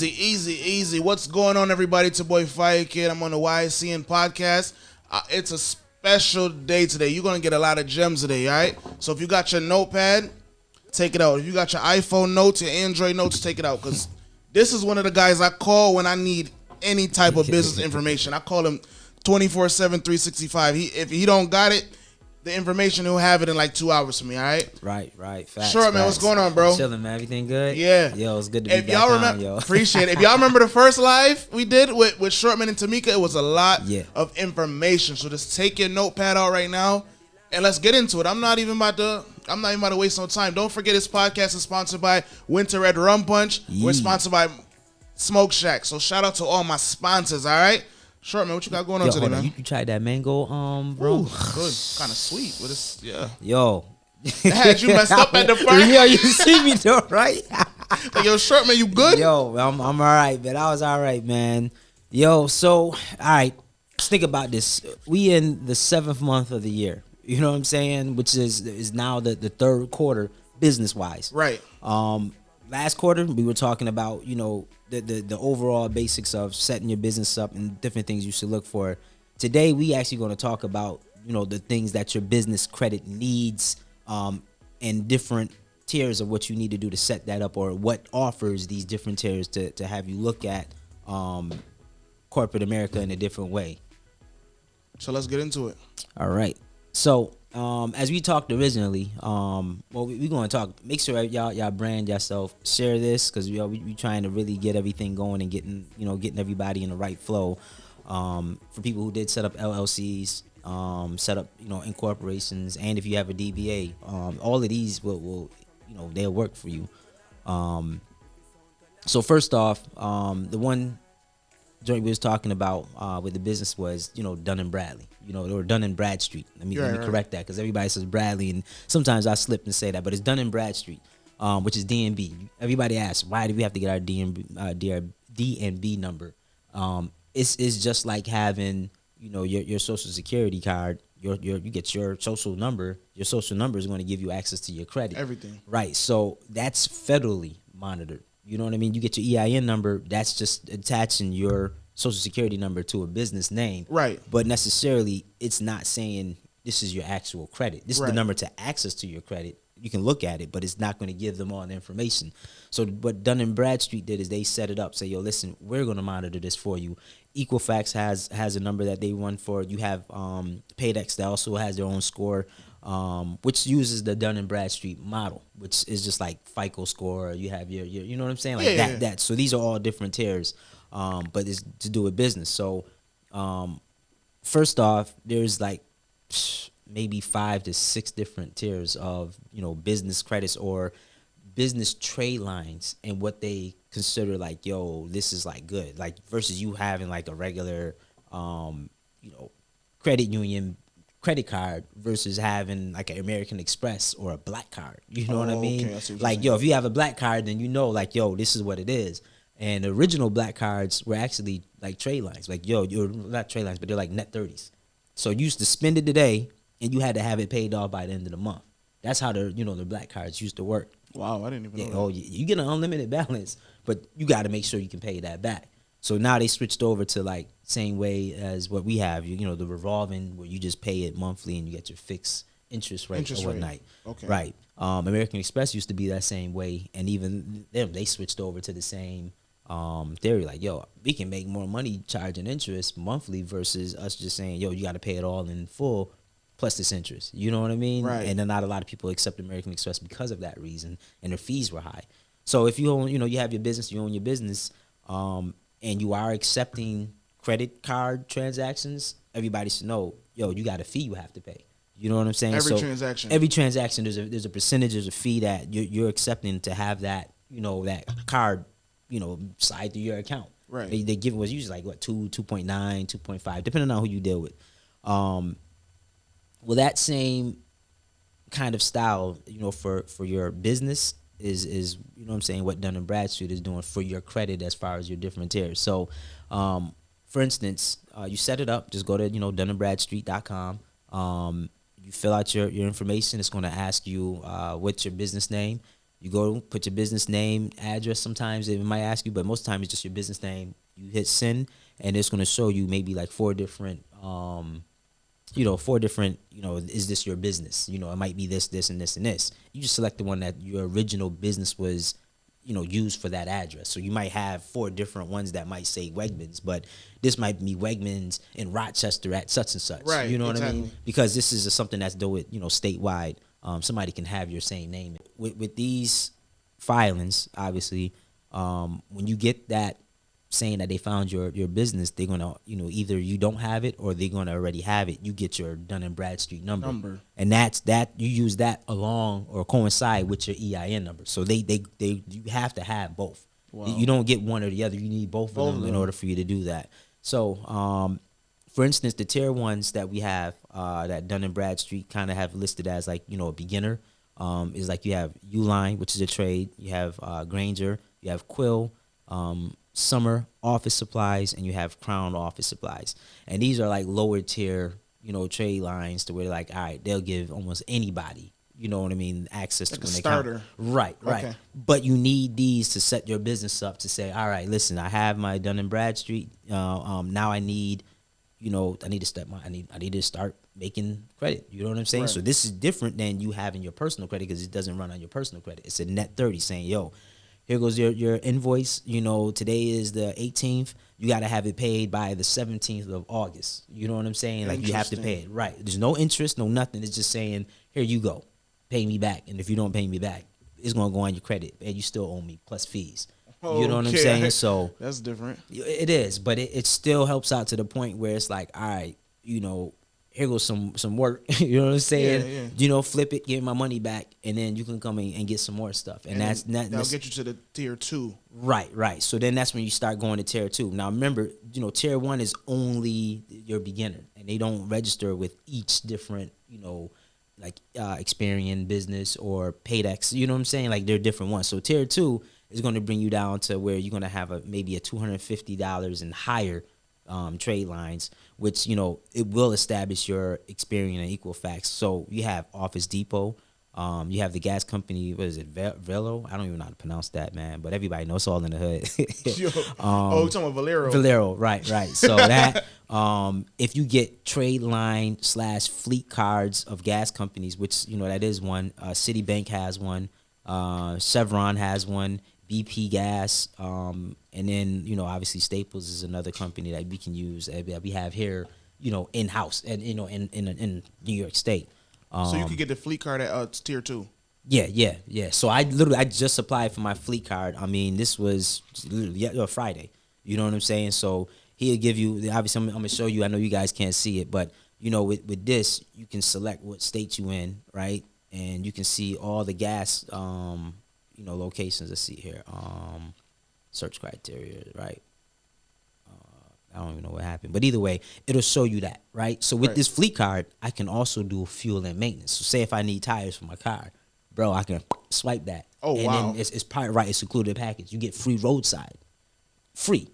Easy. What's going on, everybody? It's your boy Y.I.C.N. I'm on the Y.I.C.N podcast. It's a special day today. You're going to get a lot of gems today, all right? So if you got your notepad, take it out. If you got your iPhone notes, your Android notes, take it out. Because this is one of the guys I call when I need any type of business information. I call him 24/7, 365. If he don't got it, the information, he'll have it in like 2 hours for me, all right? Right. Facts, SHORTMAN, what's going on, bro? Chilling, man. Everything good? Yeah. Yo, it's good to be back on, yo. Appreciate it. If y'all remember the first live we did with SHORTMAN and Tamika, it was a lot of information. So just take your notepad out right now and let's get into it. I'm not even about to waste no time. Don't forget this podcast is sponsored by Winter Red Rum Punch. We're sponsored by Smoke Shack. So shout out to all my sponsors, all right? SHORTMAN, what you got going on today, man? You tried that mango, bro? Ooh, good. Kind of sweet. But it's, yeah. Yo. I had you messed up at the first. Yo, you see me though, right? Like, yo, SHORTMAN, you good? Yo, I'm all right, man. I was all right, man. Yo, so, all right. Let's think about this. We in the 7th month of the year. You know what I'm saying? Which is now the third quarter business-wise. Right. Last quarter, we were talking about, you know, the overall basics of setting your business up and different things you should look for. Today, we actually going to talk about, you know, the things that your business credit needs and different tiers of what you need to do to set that up, or what offers these different tiers to have you look at corporate America in a different way. So let's get into it. All right. So as we talked originally, we're going to talk. Make sure y'all brand yourself, share this, because we trying to really get everything going and getting everybody in the right flow. For people who did set up LLCs, set up incorporations, and if you have a DBA, all of these will they'll work for you. So first off, the one joint we was talking about with the business was Dun and Bradley, or Dun and Bradstreet. Let me correct that, because everybody says Bradley, and sometimes I slip and say that, but it's Dun and Bradstreet, which is DNB. Everybody asks, why do we have to get our DNB number? It's just like having your social security card. You get your social number. Your social number is going to give you access to your credit. Everything. Right. So that's federally monitored. You know what I mean? You get your EIN number. That's just attaching your social security number to a business name. Right. But necessarily, it's not saying this is your actual credit. This is the number to access to your credit. You can look at it, but it's not going to give them all the information. So what Dun & Bradstreet did is they set it up. Say, yo, listen, we're going to monitor this for you. Equifax has a number that they run for. You have Paydex that also has their own score, which uses the Dun & Bradstreet model, which is just like FICO score. You have your you know what I'm saying? Like that. So these are all different tiers, but it's to do with business. So first off, there's like maybe 5 to 6 different tiers of business credits or business trade lines, and what they consider like, yo, this is like good, like versus you having like a regular credit union credit card versus having like an American Express or a black card. You know what I mean? Okay, like, yo, if you have a black card, then like, yo, this is what it is. And the original black cards were actually like trade lines. Like, yo, you're not trade lines, but they're like net 30s. So you used to spend it today, and you had to have it paid off by the end of the month. That's how the black cards used to work. Wow, I didn't even know that. Oh, you get an unlimited balance, but you got to make sure you can pay that back. So now they switched over to like same way as what we have. The revolving, where you just pay it monthly and you get your fixed interest rate overnight. Okay. Right. American Express used to be that same way, and even them, they switched over to the same theory. Like, yo, we can make more money charging interest monthly versus us just saying, yo, you got to pay it all in full plus this interest. You know what I mean? Right. And then not a lot of people accept American Express because of that reason, and their fees were high. So if you own, you have your business, you own your business, and you are accepting credit card transactions, everybody should know, yo, you got a fee you have to pay. You know what I'm saying? Every transaction, there's a percentage, there's a fee that you're accepting to have that, that card, slide through your account. Right. They give it was usually like what 2.9, 2.5, depending on who you deal with. Well, that same kind of style, for your business is what I'm saying, what Dun & Bradstreet is doing for your credit as far as your different tiers. So, for instance, you set it up. Just go to dunandbradstreet.com. You fill out your information. It's going to ask you what's your business name. You go put your business name, address. Sometimes it might ask you, but most of the time it's just your business name. You hit send, and it's going to show you maybe like four different, is this your business? It might be this, this, and this, and this. You just select the one that your original business was, used for that address. So you might have four different ones that might say Wegmans, but this might be Wegmans in Rochester at such and such. Right. You know what I exactly. mean? Because this is something that's though it, statewide. Somebody can have your same name. With these filings, obviously, when you get that saying that they found your business, they're gonna, either you don't have it or they're gonna already have it. You get your Dun and Bradstreet number, and that you use that along or coincide with your EIN number. So they you have to have both. Wow. You don't get one or the other. You need both of them in order for you to do that. So, for instance, the tier ones that we have that Dun and Bradstreet kind of have listed as like a beginner is like you have Uline, which is a trade. You have Granger. You have Quill. Summer office supplies, and you have Crown office supplies, and these are like lower tier, trade lines to where like, all right, they'll give almost anybody, access like to a an starter. account. Right. Okay. But you need these to set your business up to say, all right, listen, I have my Dun and Bradstreet. Now I need, I need to start making credit. You know what I'm saying? Right. So this is different than you having your personal credit because it doesn't run on your personal credit. It's a net 30 saying, yo, here goes your invoice. Today is the 18th. You got to have it paid by the 17th of August. You know what I'm saying? Like you have to pay it. Right. There's no interest, no nothing. It's just saying, here you go. Pay me back. And if you don't pay me back, it's going to go on your credit. And you still owe me plus fees. You know what I'm saying? So that's different. It is. But it still helps out to the point where it's like, all right, here goes some work. You know what I'm saying? Yeah. Flip it, give me my money back, and then you can come in and get some more stuff. And that'll get you to the tier 2. Right. So then that's when you start going to tier 2. Now remember, tier 1 is only your beginner, and they don't register with each different, like Experian business or Paydex. You know what I'm saying? Like they're different ones. So tier 2 is going to bring you down to where you're going to have maybe a $250 and higher trade lines, which it will establish your Experian and Equifax. So you have Office Depot, you have the gas company. What is it, Velo? I don't even know how to pronounce that, man. But everybody knows, it's all in the hood. You're talking about Valero. Valero, right. So that if you get trade line / fleet cards of gas companies, which that is one. Citibank has one. Chevron has one. BP Gas, and then obviously Staples is another company that we can use that we have here, in house and in New York State. So you could get the fleet card at tier 2. Yeah. So I just applied for my fleet card. I mean, this was literally Friday. You know what I'm saying? So he'll give you. Obviously, I'm gonna show you. I know you guys can't see it, but with this, you can select what state you in, right? And you can see all the gas. Locations. Let's see here. Search criteria, right? I don't even know what happened, but either way, it'll show you that, right? So with this fleet card, I can also do fuel and maintenance. So say if I need tires for my car, bro, I can swipe that. Oh, and wow. then it's probably right. It's included in the package. You get free roadside, free.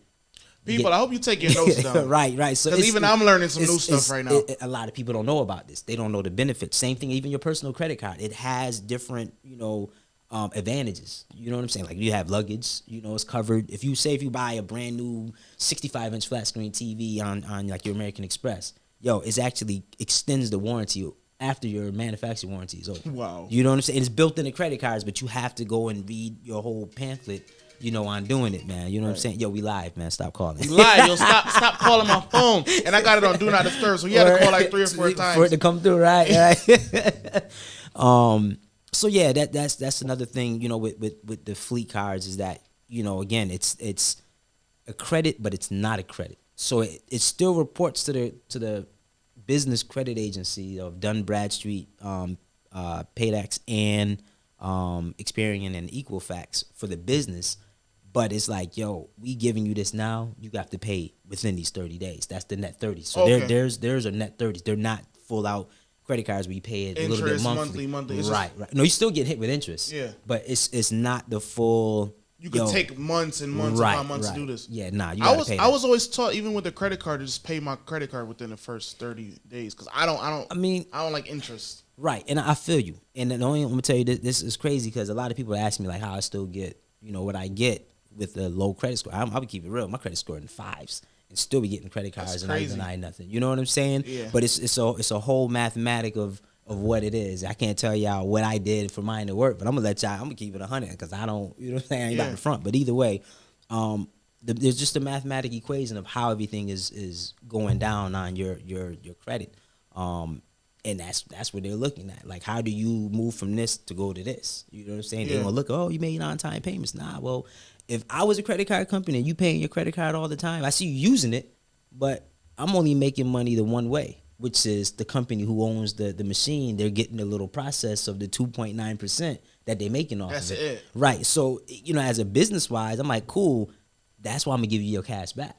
People, I hope you take your notes down. Right. So because even I'm learning some new stuff right now. A lot of people don't know about this. They don't know the benefits. Same thing, even your personal credit card. It has different, advantages. You know what I'm saying? Like you have luggage, it's covered. If you buy a brand new 65-inch flat screen TV on like your American Express, it actually extends the warranty after your manufacturer warranty is over. Wow. You know what I'm saying? It's built in the credit cards, but you have to go and read your whole pamphlet, on doing it, man. You know what I'm saying? Yo, we live, man. Stop calling. We live. Yo, stop calling my phone. And I got it on Do Not Disturb, so you had to call like 3 or 4 times. For it to come through, right? So yeah, that's another thing, with the fleet cards is that, again, it's a credit, but it's not a credit. So it still reports to the business credit agency of Dun Bradstreet, Paydex, and Experian and Equifax for the business. But it's like, we giving you this now, you got to pay within these 30 days. That's the net 30. So there's a net 30s. They're not full out credit cards where you pay it interest, a little bit monthly. Right. No, you still get hit with interest. Yeah. But it's not the full. You can take months and months upon months to do this. Yeah, you gotta pay that. I was always taught, even with the credit card, to just pay my credit card within the first 30 days because I don't like interest. Right, and I feel you. And the only I'm gonna tell you this is crazy because a lot of people ask me like how I still get what I get with a low credit score. I'm gonna keep it real. My credit score in fives and still be getting credit cards and not even nothing. You know what I'm saying? Yeah. But it's a whole mathematic of what it is. I can't tell y'all what I did for mine to work, but I'm gonna let y'all. I'm gonna keep it 100 because I don't. You know what I'm saying? I ain't about the front. But either way, there's just a mathematic equation of how everything is going down on your credit. And that's what they're looking at. Like, how do you move from this to go to this? You know what I'm saying? They're gonna look, oh, you made on-time payments. Nah, well, if I was a credit card company and you paying your credit card all the time, I see you using it, but I'm only making money the one way, which is the company who owns the machine. They're getting a little process of the 2.9% that they're making off That's of it. it. Right. So, as a business wise, I'm like, cool. That's why I'm gonna give you your cash back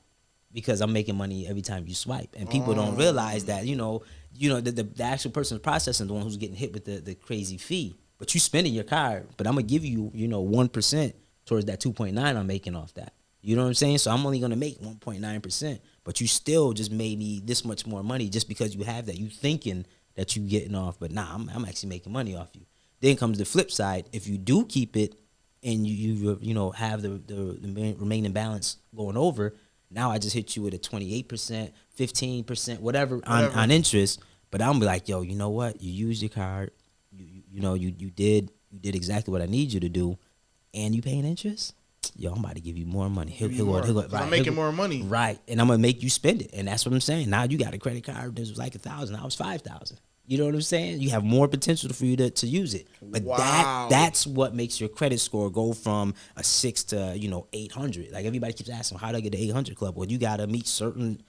because I'm making money every time you swipe, and people don't realize that the actual person processing the one who's getting hit with the crazy fee, but you spending your card, but I'm gonna give you 1% towards that 2.9 I'm making off that. You know what I'm saying? So I'm only gonna make 1.9%, but you still just made me this much more money just because you have that. You thinking that you getting off, but nah, I'm actually making money off you. Then comes the flip side. If you do keep it and you have the remaining balance going over, now I just hit you with a 28%, 15%, whatever. On interest. But I'm be like, yo, you know what? You used your card. You did exactly what I need you to do, and you paying interest. Yo, I'm about to give you more money. I'm making more money. Right, and I'm gonna make you spend it, and that's what I'm saying. Now you got a credit card that was like 1,000. Now it's 5,000. You know what I'm saying? You have more potential for you to use it. But that's what makes your credit score go from a 6 to 800. Like everybody keeps asking, how do I get the 800 club? Well, you gotta meet certain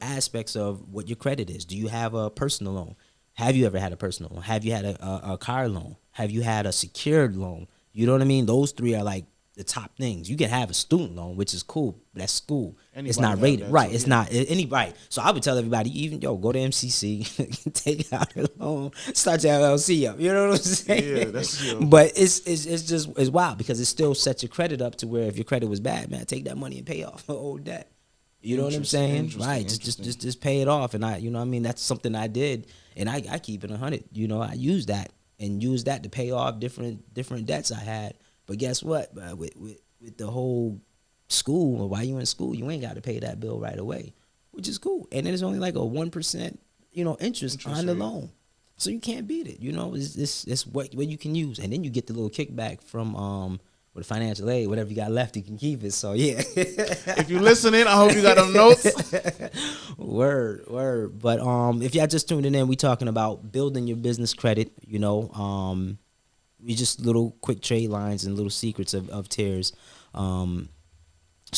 aspects of what your credit is. Do you have a personal loan? Have you ever had a personal loan? Have you had a car loan? Have you had a secured loan? You know what I mean? Those three are like the top things. You can have a student loan, which is cool. But that's school. It's not rated. Right. It's not anybody. So I would tell everybody, even go to MCC, take out a loan, start your LLC up. You know what I'm saying? Yeah, that's But it's wild because it still sets your credit up to where if your credit was bad, man, take that money and pay off old debt. You know what I'm saying? Right. Just pay it off. And I mean, that's something I did, and I keep it 100. I use that to pay off different debts I had. But guess what? With the whole school, or while you in school, you ain't got to pay that bill right away, which is cool. And then it's only like a 1%, interest on the loan, so you can't beat it. It's what you can use, and then you get the little kickback from with financial aid, whatever you got left, you can keep it. So yeah. If you listening, I hope you got them notes. Word. But if y'all just tuning in, we talking about building your business credit. We just little quick trade lines and little secrets of tiers. So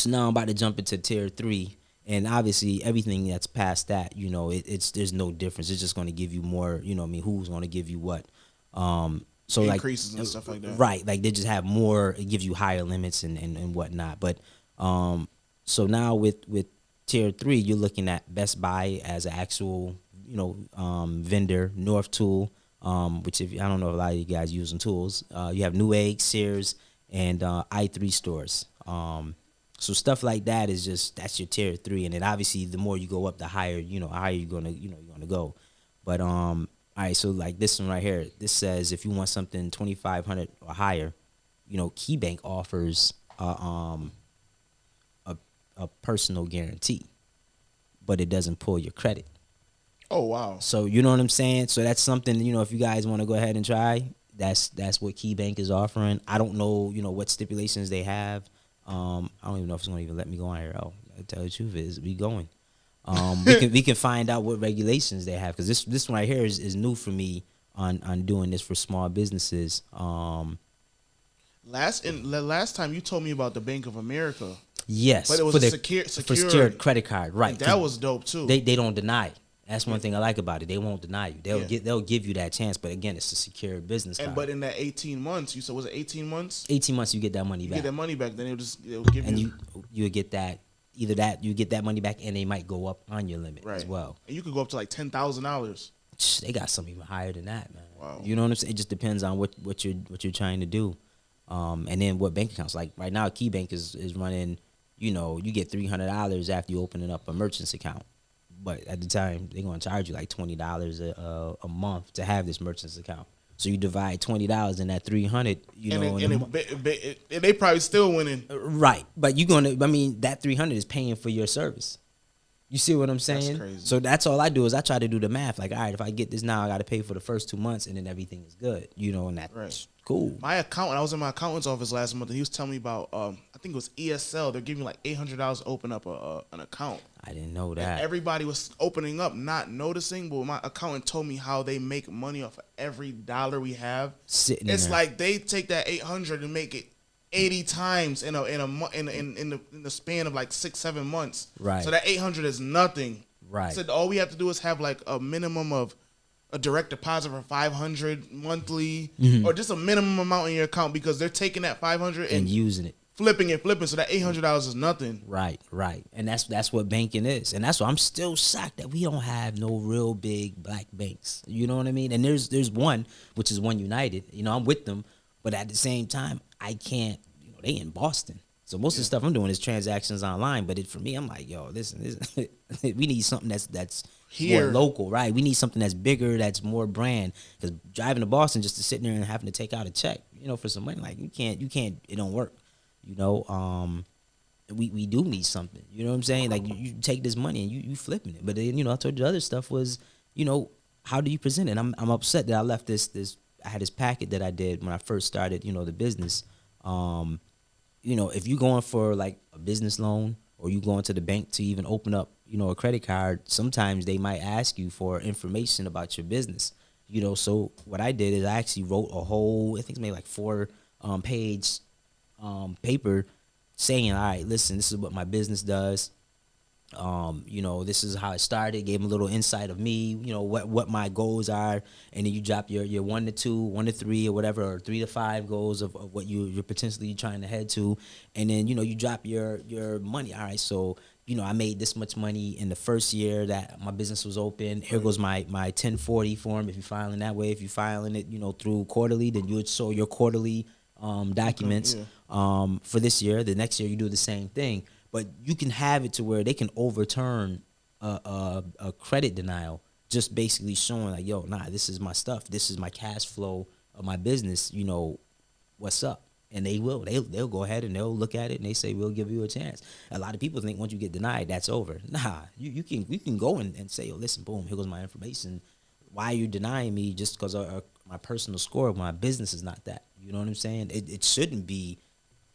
now I'm about to jump into tier 3, and obviously everything that's past that, there's no difference. It's just going to give you more. Who's going to give you what? So increases and stuff like that. Right, like they just have more. It gives you higher limits and whatnot. But so now with tier 3, you're looking at Best Buy as an actual vendor, North Tool. Which I don't know if a lot of you guys using tools. You have Newegg, Sears, and I3 stores. So stuff like that that's your tier 3, and then obviously the more you go up, the higher higher you're gonna go. But all right, so like this one right here, this says if you want something 2,500 or higher, KeyBank offers a personal guarantee, but it doesn't pull your credit. Oh wow! So you know what I'm saying. So that's something if you guys want to go ahead and try. That's what KeyBank is offering. I don't know what stipulations they have. I don't even know if it's gonna even let me go on here. I'll tell you the truth is we going. We can find out what regulations they have because this one right here is new for me on doing this for small businesses. Last time you told me about the Bank of America. Yes, but it was for secured credit card, right? That was dope too. They don't deny. That's one thing I like about it. They won't deny you. They'll give you that chance, but again, it's a secure business card. But in that 18 months, you said was it 18 months? 18 months, you get that money back. You get that money back, then it'll give you. And you get that either that you get that money back, and they might go up on your limit as well. And you could go up to like $10,000. They got some even higher than that, man. Wow. You know what I'm saying? It just depends on what you're trying to do, and then what bank accounts. Like right now, KeyBank is running. You get $300 after you opening up a merchant's account. but at the time they're gonna charge you like $20 a month to have this merchant's account. So you divide $20 in that 300, and they probably still winning. Right, but that 300 is paying for your service. You see what I'm saying? That's crazy. So that's all I do is I try to do the math. Like, all right, if I get this now, I got to pay for the first 2 months, and then everything is good. And that's cool. My accountant, I was in my accountant's office last month, and he was telling me about, I think it was ESL. They're giving you like $800 to open up an account. I didn't know that. And everybody was opening up, not noticing. But my accountant told me how they make money off of every dollar we have. Sitting it's in like they take that 800 and make it 80 times in the span of like 6-7 months. Right. So that 800 is nothing. Right. So all we have to do is have like a minimum of a direct deposit for $500 monthly, or just a minimum amount in your account, because they're taking that $500 and using it, flipping. So that $800 is nothing. Right. And that's what banking is, and that's why I'm still shocked that we don't have no real big black banks. You know what I mean? And there's one, which is One United. I'm with them, but at the same time, I can't. They in Boston. So most of the stuff I'm doing is transactions online, but for me, I'm like, yo, listen, we need something that's here, more local, right? We need something that's bigger, that's more brand. Because driving to Boston just to sit there and having to take out a check, for some money, like you can't, it don't work. We do need something. You know what I'm saying? Like you take this money and you flipping it. But then, I told you the other stuff was, how do you present it? I'm upset that I left this. I had this packet that I did when I first started, the business. If you're going for like a business loan, or you going to the bank to even open up, a credit card, sometimes they might ask you for information about your business. So what I did is I actually wrote a whole, I think it's maybe like 4-page paper saying, all right, listen, this is what my business does. This is how it started. Gave them a little insight of me, what my goals are, and then you drop your 1 to 2, 1 to 3, or whatever, or 3 to 5 goals of what you're potentially trying to head to, and then you drop your money. All right, so I made this much money in the first year that my business was open. Here goes my 1040 form. If you're filing that way, if you're filing it through quarterly, then you would show your quarterly documents for this year. The next year you do the same thing. But you can have it to where they can overturn a credit denial, just basically showing like, yo, nah, this is my stuff. This is my cash flow of my business. What's up? And they will. They'll go ahead and they'll look at it and they say, we'll give you a chance. A lot of people think once you get denied, that's over. Nah, you can go and say, yo, listen, boom, here goes my information. Why are you denying me just because my personal score of my business is not that? You know what I'm saying? It shouldn't be,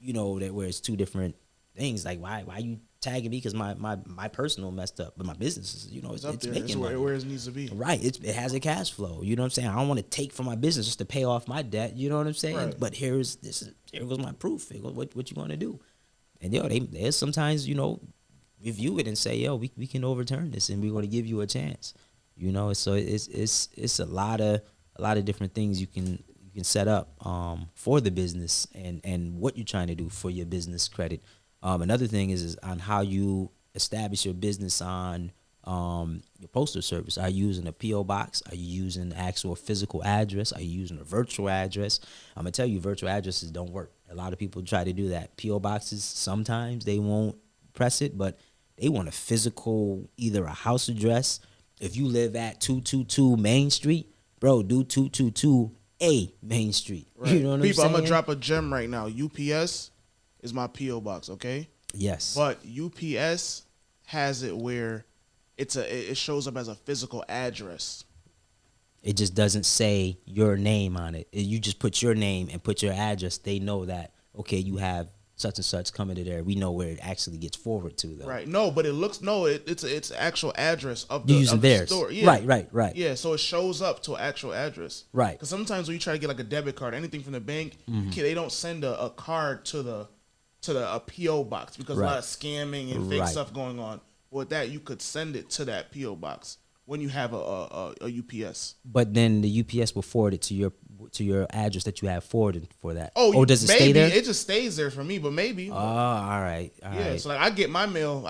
that where it's two different things. Like why you tagging me because my personal messed up, but my business is it's up there. making money. Where it needs to be. Right. It has a cash flow. You know what I'm saying? I don't want to take from my business just to pay off my debt. You know what I'm saying? Right. But here goes my proof. Here goes what you want to do. And they sometimes review it and say, yo, we can overturn this and we're going to give you a chance. So it's a lot of different things you can set up for the business and what you're trying to do for your business credit. Another thing is on how you establish your business on your postal service. Are you using a P.O. box? Are you using an actual physical address? Are you using a virtual address? I'm going to tell you, virtual addresses don't work. A lot of people try to do that. P.O. boxes, sometimes they won't press it, but they want a physical, either a house address. If you live at 222 Main Street, bro, do 222A Main Street. Right. You know what I'm saying? People, I'm going to drop a gem right now. UPS is my P.O. box, okay? Yes. But UPS has it where it shows up as a physical address. It just doesn't say your name on it. You just put your name and put your address. They know that, okay, you have such and such coming to there. We know where it actually gets forward to, though. Right. No, but it's actual address of the, using of the theirs. store. Yeah. Right. Yeah, so it shows up to an actual address. Right. Because sometimes when you try to get like a debit card, anything from the bank, they don't send a card to a P.O. box because a lot of scamming and fake stuff going on. With that, you could send it to that P.O. box when you have a UPS. But then the UPS will forward it to your address that you have forwarded for that. Oh, or does it stay there? It just stays there for me, but maybe. Oh, all right. So like I get my mail,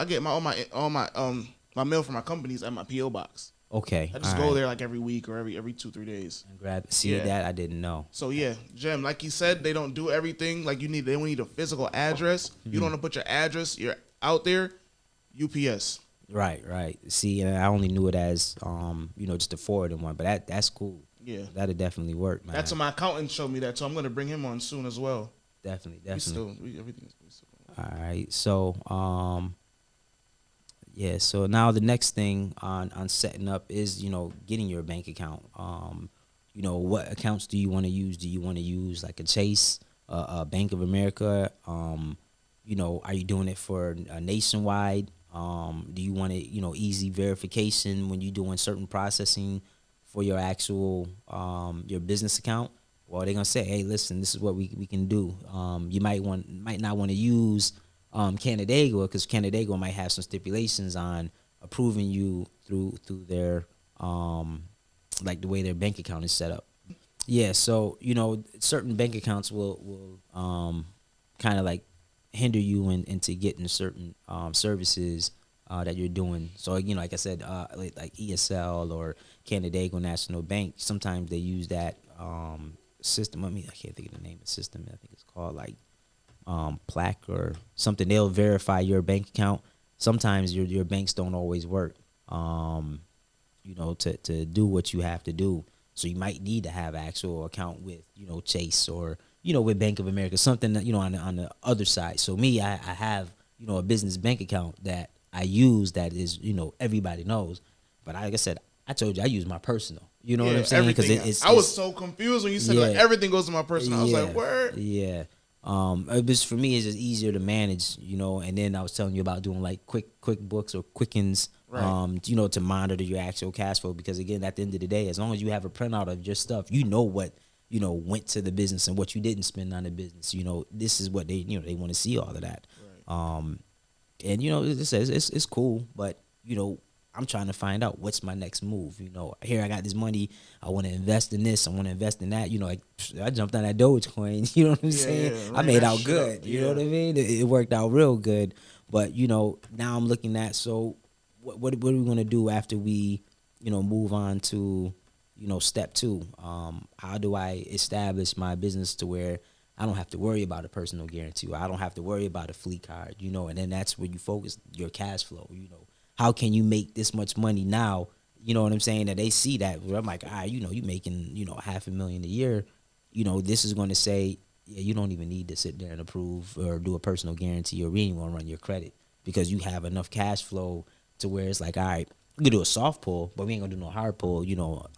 all my mail from my companies at my P.O. box. Okay. I just go there like every week or every 2-3 days. And grab it. See that I didn't know. So yeah, Jem, like you said, they don't do everything. Like they need a physical address. You don't want to put your address, you're out there, UPS. Right. See, I only knew it as just a forward in one, but that's cool. Yeah, That'd definitely work, man. that's what my accountant showed me that, so I'm gonna bring him on soon as well. Definitely. Everything's we still. All right. So, yeah. So now the next thing on setting up is getting your bank account. What accounts do you want to use? Do you want to use like a Chase, a Bank of America? Are you doing it for a nationwide? Do you want it, easy verification when you're doing certain processing for your actual your business account? Well, they're gonna say, hey, listen, this is what we can do. You might not want to use Canandaigua, because Canandaigua might have some stipulations on approving you through their like the way their bank account is set up. Yeah, so certain bank accounts will kind of like hinder you into getting certain services that you're doing. So like I said, like ESL or Canandaigua National Bank, sometimes they use that system. I can't think of the name of the system. I think it's called like plaque or something. They'll verify your bank account. Sometimes your banks don't always work. To do what you have to do. So you might need to have an actual account with, Chase or, with Bank of America, something that, on the other side. So me, I have, a business bank account that I use that is, everybody knows. But like I said, I told you I use my personal. You know what I'm saying? Because I was so confused when you said like everything goes to my personal. I was like, word? Yeah. It was, for me, it's just easier to manage, and then I was telling you about doing like QuickBooks or Quickens, right. To monitor your actual cash flow, because again, at the end of the day, as long as you have a printout of your stuff, what, went to the business and what you didn't spend on the business, this is what they, they want to see, all of that. Right. And it's cool, but I'm trying to find out what's my next move. Here I got this money. I want to invest in this. I want to invest in that. Like I jumped on that Dogecoin. You know what I'm saying? Yeah, I made out good. You know what I mean? It worked out real good. But now I'm looking at, so what are we gonna do after we move on to step 2? How do I establish my business to where I don't have to worry about a personal guarantee, or I don't have to worry about a fleet card, and then that's where you focus your cash flow. How can you make this much money now? You know what I'm saying? That they see that. Where I'm like, you making, $500,000 a year. This is going to say, yeah, you don't even need to sit there and approve or do a personal guarantee, or we ain't going to run your credit, because you have enough cash flow to where it's like, all right, we can do a soft pull, but we ain't going to do no hard pull,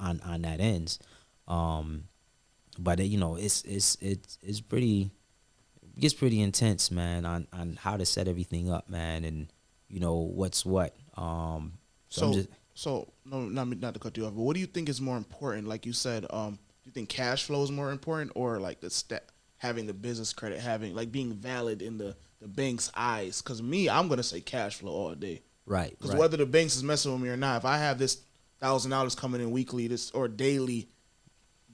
on that ends. But it's pretty, it gets pretty intense, man, on how to set everything up, man, and what's what. So no, not to cut you off, but what do you think is more important? Like you said, do you think cash flow is more important, or like having the business credit, having like being valid in the bank's eyes? Because me, I'm gonna say cash flow all day. Right. Because whether the banks is messing with me or not, if I have this $1,000 coming in weekly, or daily,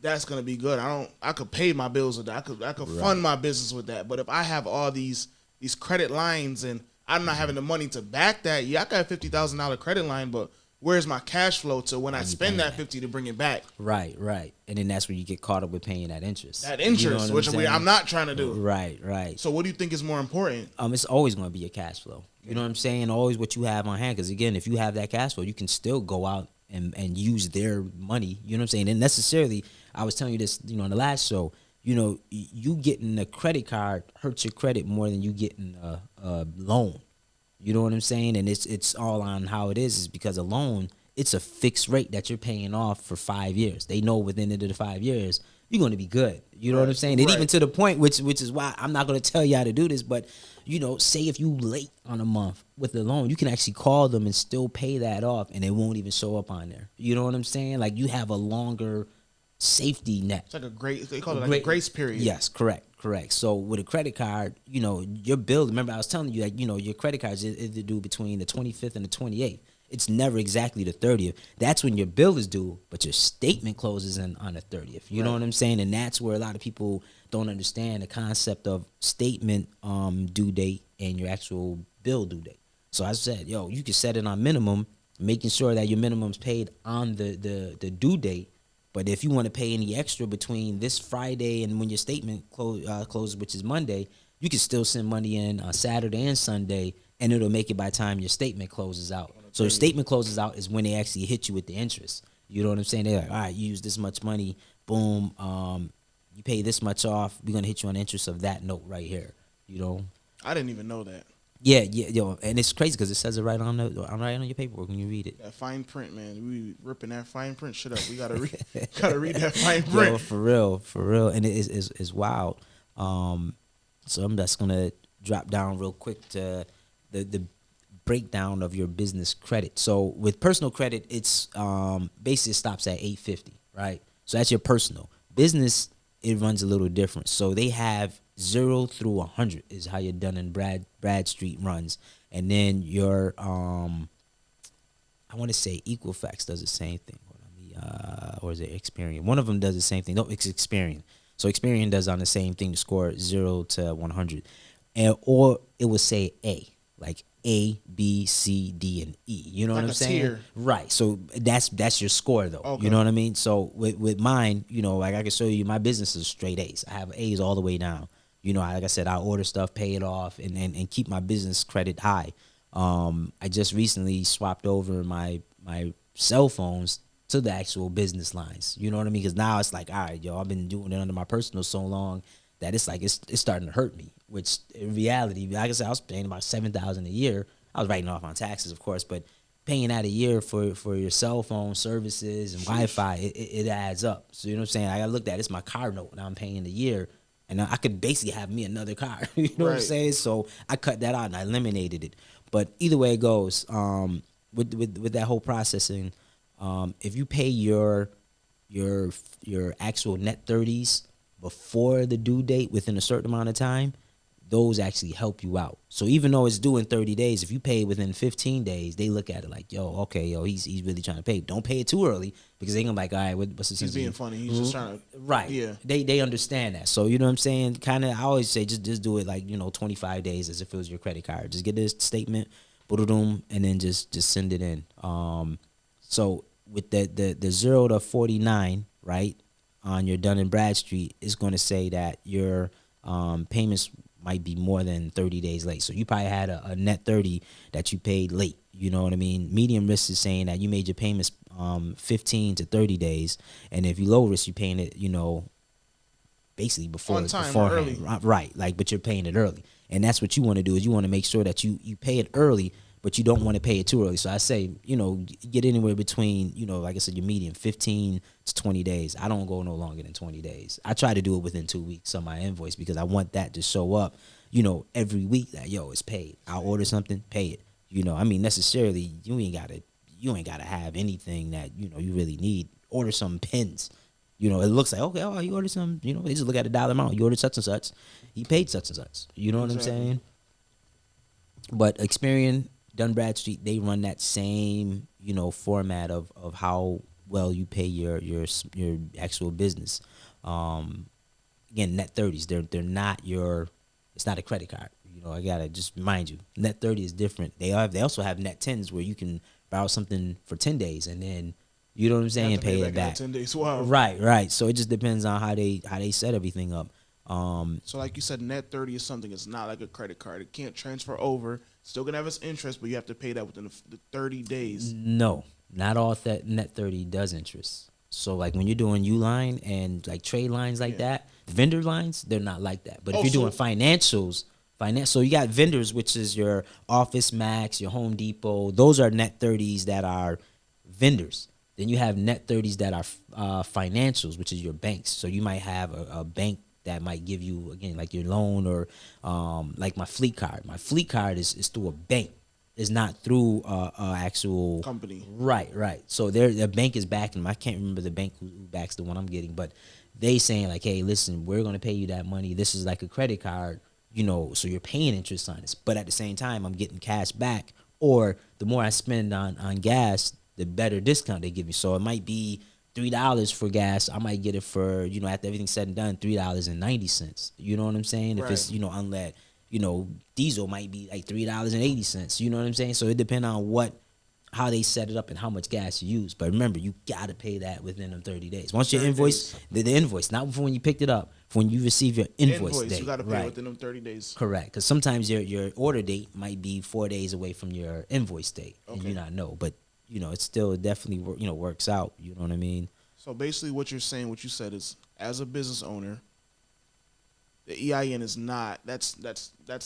that's gonna be good. I could pay my bills with that. I could fund my business with that. But if I have all these credit lines and I'm not having the money to back that, I got a $50,000 credit line, but where's my cash flow to when I spend that 50 to bring it back? Right. And then that's where you get caught up with paying that interest. Which I'm not trying to do. Right. So what do you think is more important? It's always going to be your cash flow. You know what I'm saying? Always what you have on hand. Because again, if you have that cash flow, you can still go out and use their money. You know what I'm saying? And necessarily, I was telling you this, on the last show, you getting a credit card hurts your credit more than you getting a loan. You know what I'm saying? And it's all on how it is because a loan, it's a fixed rate that you're paying off for 5 years. They know within the 5 years, you're going to be good. You know what I'm saying? And even to the point, which is why I'm not going to tell you how to do this, but, say if you late on a month with the loan, you can actually call them and still pay that off, and it won't even show up on there. You know what I'm saying? Like, you have a longer safety net. It's like they call it like a grace period. Yes, correct. So with a credit card, your bill, remember I was telling you that, your credit cards is due between the 25th and the 28th. It's never exactly the 30th. That's when your bill is due, but your statement closes on the 30th. You know what I'm saying? And that's where a lot of people don't understand the concept of statement due date and your actual bill due date. So I said, you can set it on minimum, making sure that your minimum's paid on the due date. But if you want to pay any extra between this Friday and when your statement closes, which is Monday, you can still send money in on Saturday and Sunday, and it'll make it by the time your statement closes out. So the statement closes out is when they actually hit you with the interest. You know what I'm saying? They're like, all right, you use this much money, boom, you pay this much off. We're gonna hit you on the interest of that note right here. You know. I didn't even know that. Yeah, yo, and it's crazy because it says it right on your paperwork when you read it. That fine print, man. We ripping that fine print shit up. We gotta read that fine print. Yo, for real, and it is wild. So I'm just gonna drop down real quick to the breakdown of your business credit. So with personal credit, it's basically stops at 850, right? So that's your personal. Business, it runs a little different. So they have 0 through 100 is how your Dun and Bradstreet runs, and then your I want to say Equifax does the same thing. Or is it Experian? One of them does the same thing. No, it's Experian. So Experian does on the same thing to score 0 to 100, or it would say A, like A, B, C, D, and E. You know like what I'm saying? Tier. Right. So that's your score though. Okay. You know what I mean? So with mine, you know, like I can show you, my business is straight A's. I have A's all the way down. You know, like I said, I order stuff, pay it off, and keep my business credit high. I just recently swapped over my cell phones to the actual business lines. You know what I mean? Because now it's like, all right, yo, I've been doing it under my personal so long that it's like it's starting to hurt me. Which in reality, like I said, I was paying about $7,000 a year. I was writing off on taxes, of course, but paying that a year for your cell phone services and Wi-Fi, it adds up. So you know what I'm saying? I looked at it's my car note now I'm paying a year. And I could basically have me another car. You know what I'm saying? So I cut that out and I eliminated it. But either way it goes, with that whole processing, if you pay your actual net 30s before the due date within a certain amount of time, those actually help you out. So even though it's due in 30 days, if you pay within 15 days, they look at it like, yo, okay, yo, he's really trying to pay. Don't pay it too early because they're gonna be like, all right, what's the sense? He's being funny. He's just trying to right. Yeah. They understand that. So you know what I'm saying? Kind of, I always say just do it like 25 days as if it was your credit card. Just get this statement, boom, and then just send it in. So with the 0 to 49, right, on your Dun and Bradstreet, it's going to say that your payments might be more than 30 days late. So you probably had a net 30 that you paid late. You know what I mean? Medium risk is saying that you made your payments 15 to 30 days. And if you low risk, you're paying it, basically before on time, beforehand. early. Right. Like, but you're paying it early. And that's what you want to do is you want to make sure that you pay it early, but you don't want to pay it too early. So I say, get anywhere between, like I said, your median 15 to 20 days. I don't go no longer than 20 days. I try to do it within 2 weeks on my invoice because I want that to show up, every week that, it's paid. I'll order something, pay it. Necessarily you ain't gotta have anything that, you really need. Order some pens. It looks like, okay, you ordered some, they just look at the dollar amount. You ordered such and such. He paid such and such. You know what I'm saying? But Experian, Dun Bradstreet, they run that same, format of how well you pay your actual business. Again, net 30s, they're not it's not a credit card. I gotta just remind you, net 30 is different. They also have net 10s where you can borrow something for 10 days and then, you know what I'm saying, pay it back. 10 days. Wow. Right. So it just depends on how they set everything up. So like you said, net 30 is something. It's not like a credit card. It can't transfer over. Still gonna have its interest, but you have to pay that within the 30 days. No, not all that net 30 does interest. So like when you're doing Uline and like trade lines like that, vendor lines, they're not like that. But if you're doing financials, so you got vendors, which is your Office Max, your Home Depot. Those are net 30s that are vendors. Then you have net 30s that are financials, which is your banks. So you might have a bank that might give you, again, like your loan or like my fleet card. My fleet card is through a bank. It's not through a actual company. Right. So the bank is backing them. I can't remember the bank who backs the one I'm getting, but they saying like, hey, listen, we're going to pay you that money. This is like a credit card, so you're paying interest on this. But at the same time, I'm getting cash back. Or the more I spend on gas, the better discount they give me. So it might be $3 for gas. I might get it for, after everything's said and done, $3.90. You know what I'm saying? Right. If it's, unleaded, diesel might be like $3.80. You know what I'm saying? So it depends on what how they set it up and how much gas you use. But remember, you gotta pay that within them 30 days. Once your 30 invoice, days. the invoice, not for when you picked it up, for when you receive your invoice date. You got to pay right. within them 30 days. Correct, because sometimes your order date might be 4 days away from your invoice date, and Okay. you not know. But it still definitely works out. You know what I mean? So basically, what you're saying, what you said is, as a business owner, the EIN is not. That's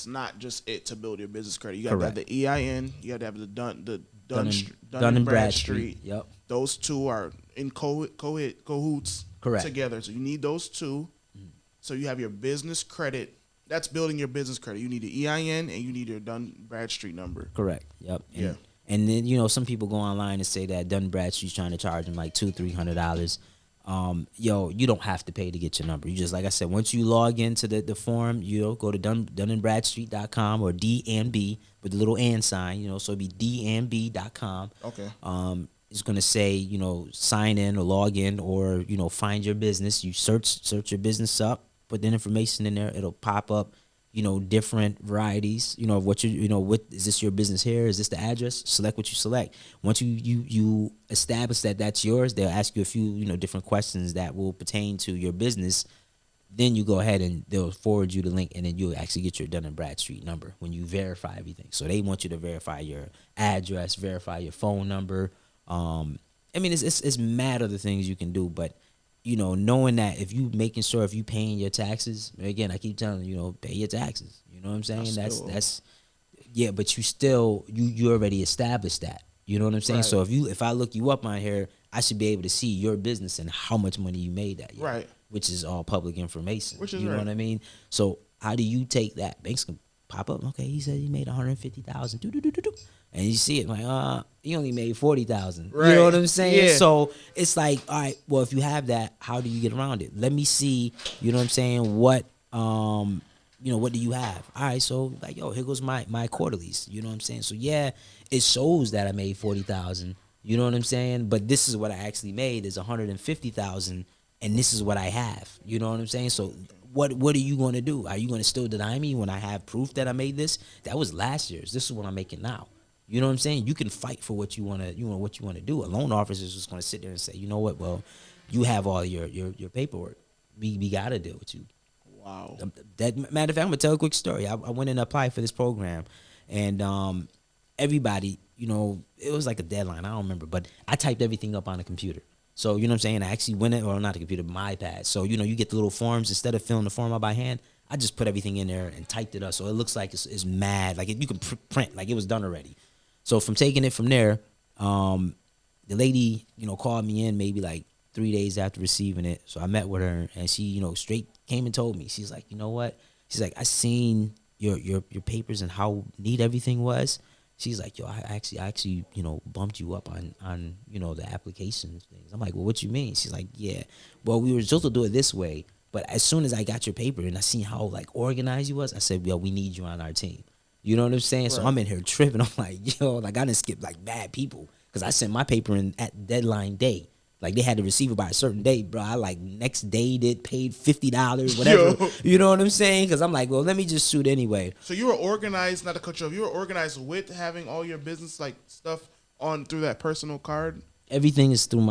not just it to build your business credit. You got to have Correct. the EIN. You got to have the Dun and and Bradstreet. Yep. Those two are in cahoots Correct. together. So you need those two. So you have your business credit. That's building your business credit. You need the EIN and you need your Dun Bradstreet number. Correct. Yep. And, Yeah. And then some people go online and say that Dun Bradstreet's trying to charge them like $200-$300. You don't have to pay to get your number. You just, like I said, once you log into the form, go to dunandbradstreet.com or DNB with the little and sign. So it'd be DNB.com. Okay. It's gonna say sign in or log in or find your business. You search your business up, put the information in there. It'll pop up different varieties, of what what is this your business here? Is this the address? Select what you select. Once you establish that that's yours, they'll ask you a few, different questions that will pertain to your business. Then you go ahead and they'll forward you the link, and then you'll actually get your Dun and Bradstreet number when you verify everything. So they want you to verify your address, verify your phone number. It's mad other things you can do, but knowing that if you paying your taxes, again, I keep telling you, pay your taxes. You know what I'm saying? That's but you still, you already established that. You know what I'm saying? Right. So if I look you up on here, I should be able to see your business and how much money you made that year. Right. Which is all public information. Which is you know right. what I mean? So how do you take that? Banks can pop up. Okay, he said he made 150,000. And you see it like, he only made 40,000. Right. You know what I'm saying? Yeah. So it's like, all right, well, if you have that, how do you get around it? Let me see. You know what I'm saying? What what do you have? All right, so like, here goes my quarterlies. You know what I'm saying? So yeah, it shows that I made 40,000. You know what I'm saying? But this is what I actually made is 150,000, and this is what I have. You know what I'm saying? So what are you going to do? Are you going to still deny me when I have proof that I made this? That was last year's. This is what I'm making now. You know what I'm saying? You can fight for what you want to do. A loan officer is just going to sit there and say, you know what? Well, you have all your paperwork. We got to deal with you. Wow. That matter of fact, I'm gonna tell a quick story. I went and applied for this program, and everybody, it was like a deadline. I don't remember, but I typed everything up on a computer. So you know what I'm saying? I actually went it, or not a computer, my iPad. So you get the little forms instead of filling the form out by hand. I just put everything in there and typed it up, so it looks like it's mad. Like you can print, like it was done already. So from taking it from there, the lady, called me in maybe like 3 days after receiving it. So I met with her, and she, straight came and told me. She's like, you know what? She's like, I seen your papers and how neat everything was. She's like, yo, I actually, bumped you up on the application things. I'm like, well, what you mean? She's like, yeah, well, we were supposed to do it this way, but as soon as I got your paper and I seen how like organized you was, I said, yo, we need you on our team. You know what I'm saying? Right. So I'm in here tripping. I'm like, yo, like I didn't skip like bad people because I sent my paper in at deadline day. Like they had to receive it by a certain date, bro. I like next day paid $50, whatever. Yo. You know what I'm saying? Because I'm like, well, let me just shoot anyway. So you were organized, not to cut you off. You were organized with having all your business like stuff on through that personal card. Everything is through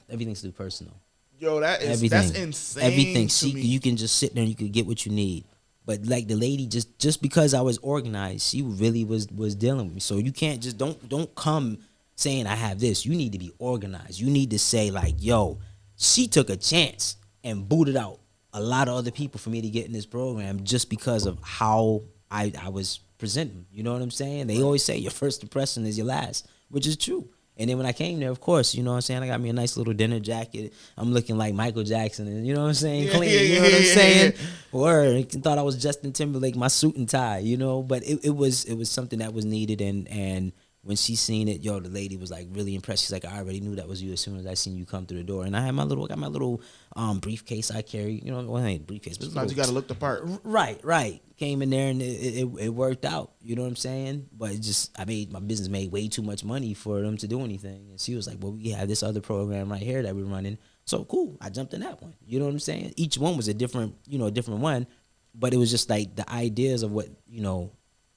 everything's through personal. Yo, that's insane. Everything. To me. You can just sit there and you can get what you need. But like the lady, just because I was organized, she really was dealing with me. So you can't just don't come saying I have this. You need to be organized. You need to say like, yo, she took a chance and booted out a lot of other people for me to get in this program just because of how I was presenting. You know what I'm saying? They always say your first impression is your last, which is true. And then when I came there, of course, you know what I'm saying? I got me a nice little dinner jacket. I'm looking like Michael Jackson, and you know what I'm saying? Clean, you know what I'm saying? Or thought I was Justin Timberlake, my suit and tie, But it was something that was needed, and when she seen it, the lady was like really impressed. She's like, I already knew that was you as soon as I seen you come through the door. And I had my little briefcase I carry. Well, it ain't a briefcase, but sometimes you got to look the part. Right. Came in there and it worked out. You know what I'm saying? But my business made way too much money for them to do anything. And she was like, well, we have this other program right here that we're running. So cool. I jumped in that one. You know what I'm saying? Each one was a different one. But it was just like the ideas of what,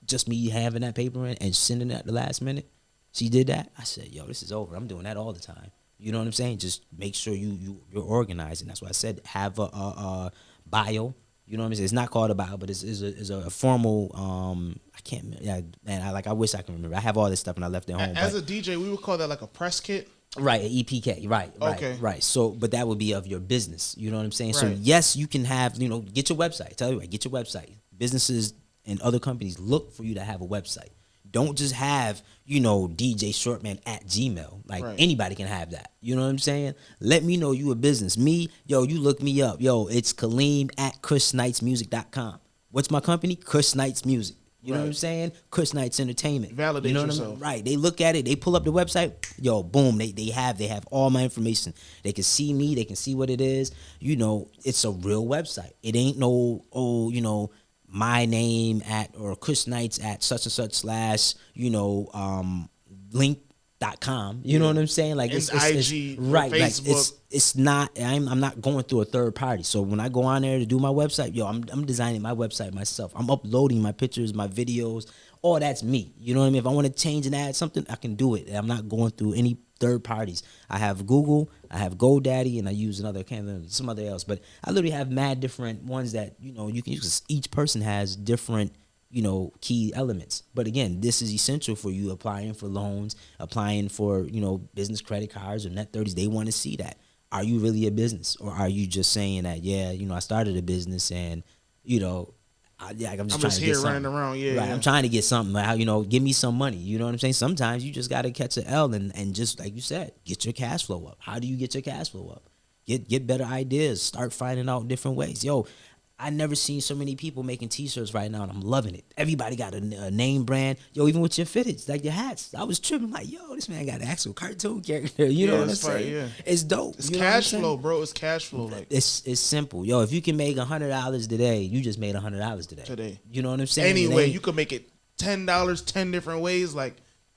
just me having that paper in and sending it at the last minute, She did that. I said, yo, this is over. I'm doing that all the time. You know what I'm saying? Just make sure you're organized, and that's why I said have a bio. You know what I'm saying? It's not called a bio, but it's a formal. I can't. Yeah, man. I wish I can remember. I have all this stuff, and I left it home. As a DJ, we would call that like a press kit. Right, an EPK, right, Okay. right. So, but that would be of your business. You know what I'm saying? Right. So, yes, you can have, get your website. Tell you what, get your website. Businesses and other companies look for you to have a website. Don't just have, DJ Shortman at Gmail. Like, Right. anybody can have that. You know what I'm saying? Let me know you a business. Me, you look me up. It's Kaleem at ChrisKnightsMusic.com. What's my company? Chris Knights Music. You know what I'm saying? Chris Knights Entertainment. Validate yourself. Right. They look at it. They pull up the website. Boom. They have all my information. They can see me. They can see what it is. It's a real website. It ain't no, my name at or Chris Knights at such and such / link.com. You know what I'm saying? Like it's IG, right. Facebook. Like it's not. I'm not going through a third party. So when I go on there to do my website, I'm designing my website myself. I'm uploading my pictures, my videos. All that's me. You know what I mean? If I want to change and add something, I can do it. I'm not going through any third parties. I have Google, I have GoDaddy, and I use another some other else. But I literally have mad different ones that you can use. Each person has different key elements. But again, this is essential for you applying for loans, applying for, business credit cards or net 30s. They want to see that. Are you really a business, or are you just saying that, I started a business and, I'm just trying to here get running something. around, yeah. Right, I'm trying to get something. Like, give me some money. You know what I'm saying? Sometimes you just got to catch an L and just like you said, get your cash flow up. How do you get your cash flow up? Get better ideas. Start finding out different ways. I never seen so many people making T-shirts right now, and I'm loving it. Everybody got a name brand. Even with your fitteds, like your hats. I was tripping like, this man got an actual cartoon character. You know what I'm saying? Yeah. It's dope. It's cash flow, bro. It's cash flow. Like it's simple. If you can make $100 today, you just made $100 today. You know what I'm saying? Anyway, you can make it $10, 10 different ways. Like,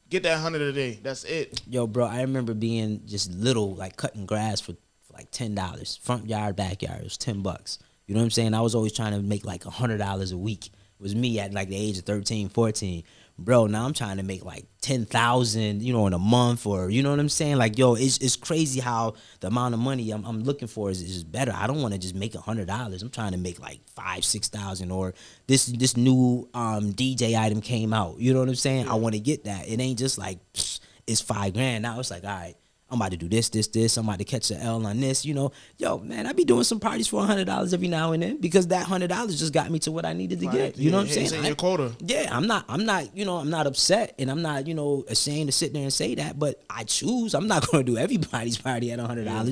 get that 100 a day. That's it. Bro, I remember being just little, like cutting grass for like $10. Front yard, backyard. It was $10. You know what I'm saying? I was always trying to make like $100 a week. It was me at like the age of 13, 14. Bro, now I'm trying to make like 10,000, in a month, or you know what I'm saying? Like, it's crazy how the amount of money I'm looking for is just better. I don't want to just make $100. I'm trying to make like 5,000-6,000, or this new DJ item came out. You know what I'm saying? Yeah. I want to get that. It ain't just like it's $5,000. Now it's like, all right, I'm about to do this. I'm about to catch an L on this, man, I be doing some parties for $100 every now and then, because that $100 just got me to what I needed to get. You know what I'm saying? It's your quota. Yeah, I'm not, I'm not upset, and I'm not, ashamed to sit there and say that, but I choose. I'm not going to do everybody's party at $100. Yeah.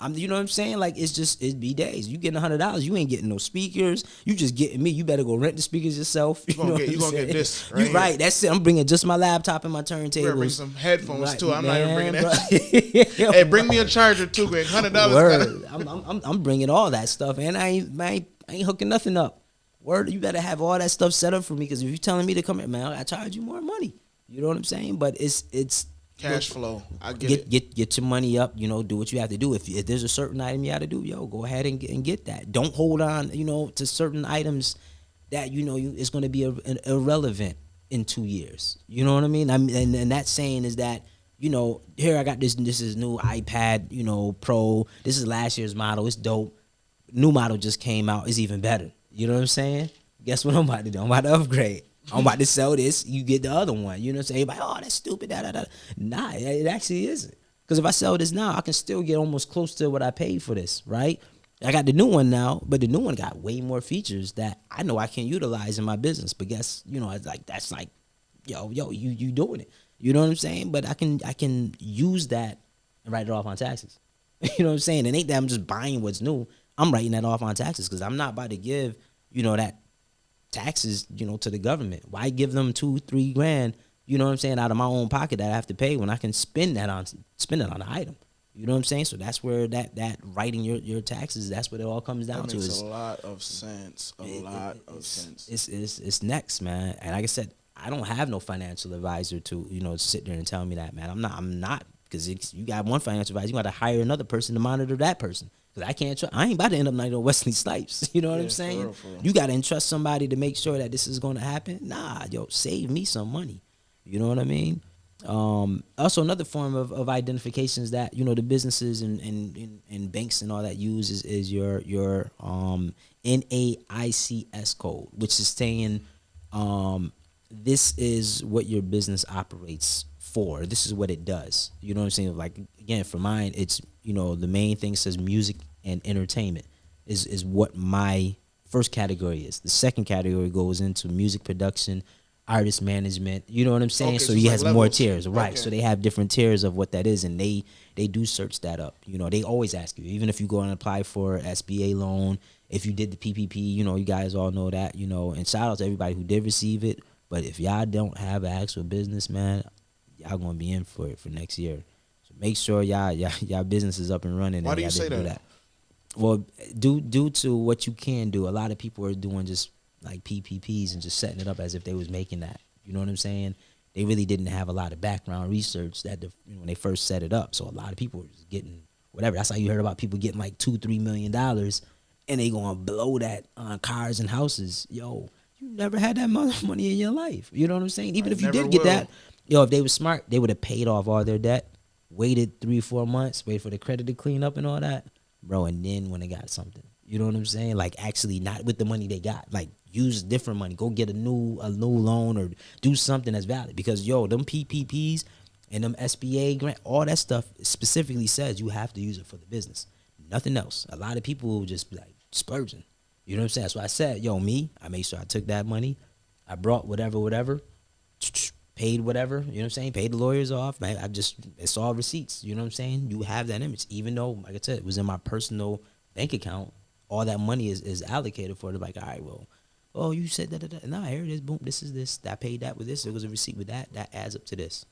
You know what I'm saying? Like, it'd be days. You getting $100, you ain't getting no speakers. You just getting me. You better go rent the speakers yourself. You gonna get this. Right, right. That's it. I'm bringing just my laptop and my turntables. We're bring some headphones right, too. I'm not even bringing bro. that. Hey, bring me a charger too, Greg. $100. Word. I'm bringing all that stuff, and I ain't hooking nothing up. Word, you better have all that stuff set up for me, because if you're telling me to come here, man, I charge you more money. You know what I'm saying? But it's cash flow. I get it. Get your money up. Do what you have to do. If there's a certain item you got to do, go ahead and get that. Don't hold on, to certain items that it's going to be irrelevant in 2 years. You know what I mean? And that saying is that. Here I got this is new iPad, Pro. This is last year's model. It's dope. New model just came out. It's even better. You know what I'm saying? Guess what I'm about to do? I'm about to upgrade. I'm about to sell this. You get the other one. You know what I'm saying? Everybody, oh, that's stupid. Da. Nah, it actually isn't. Because if I sell this now, I can still get almost close to what I paid for this, right? I got the new one now, but the new one got way more features that I know I can utilize in my business. But guess, that's like, you doing it. You know what I'm saying? But I can use that and write it off on taxes. You know what I'm saying? It ain't that I'm just buying what's new. I'm writing that off on taxes, because I'm not about to give, that taxes, to the government. Why give them $2-3 grand, you know what I'm saying, out of my own pocket that I have to pay, when I can spend it on the item. You know what I'm saying? So that's where that writing your taxes, that's what it all comes down to. That makes a lot of sense. It's next, man. And like I said, I don't have no financial advisor to, sit there and tell me that, man. I'm not, because you got one financial advisor, you got to hire another person to monitor that person. Because I ain't about to end up like Wesley Snipes. You know what I'm saying? For real. You got to entrust somebody to make sure that this is going to happen. Nah, save me some money. You know what I mean? Also, another form of identification is that the businesses and banks and all that use is your NAICS code, which is saying this is what your business operates for. This is what it does. You know what I'm saying? Like, again, for mine, it's the main thing says music and entertainment is what my first category is. The second category goes into music production, artist management. You know what I'm saying? Okay, so so he it's has like more levels. tiers, right? Okay. So they have different tiers of what that is, and they do search that up. They always ask you, even if you go and apply for SBA loan, if you did the PPP. You guys all know that. And shout out to everybody who did receive it. But if y'all don't have an actual business, man, y'all gonna be in for it for next year. So make sure y'all business is up and running. Why And do you y'all say didn't do that? that. Well, due to what you can do, a lot of people are doing just like PPPs and just setting it up as if they was making that. You know what I'm saying? They really didn't have a lot of background research when they first set it up. So a lot of people were just getting whatever. That's how you heard about people getting like $2-3 million, and they gonna blow that on cars and houses. Yo, you never had that much money in your life. You know what I'm saying? Even I if you never did get will. that, if they were smart, they would have paid off all their debt, waited 3-4 months, wait for the credit to clean up and all that, bro. And then when they got something, you know what I'm saying? Like, actually not with the money they got, like use different money, go get a new loan or do something that's valid. Because them PPPs and them SBA grant, all that stuff specifically says you have to use it for the business, nothing else. A lot of people will just be like splurging. You know what I'm saying? So I said, I made sure I took that money, I brought whatever, paid whatever, you know what I'm saying? Paid the lawyers off. Man, it's all receipts. You know what I'm saying? You have that image. Even though, like I said, it was in my personal bank account, all that money is allocated for it. Like, all right, well, oh, you said that. Nah, here it is. Boom, this is this. I paid that with this. It was a receipt with that. That adds up to this.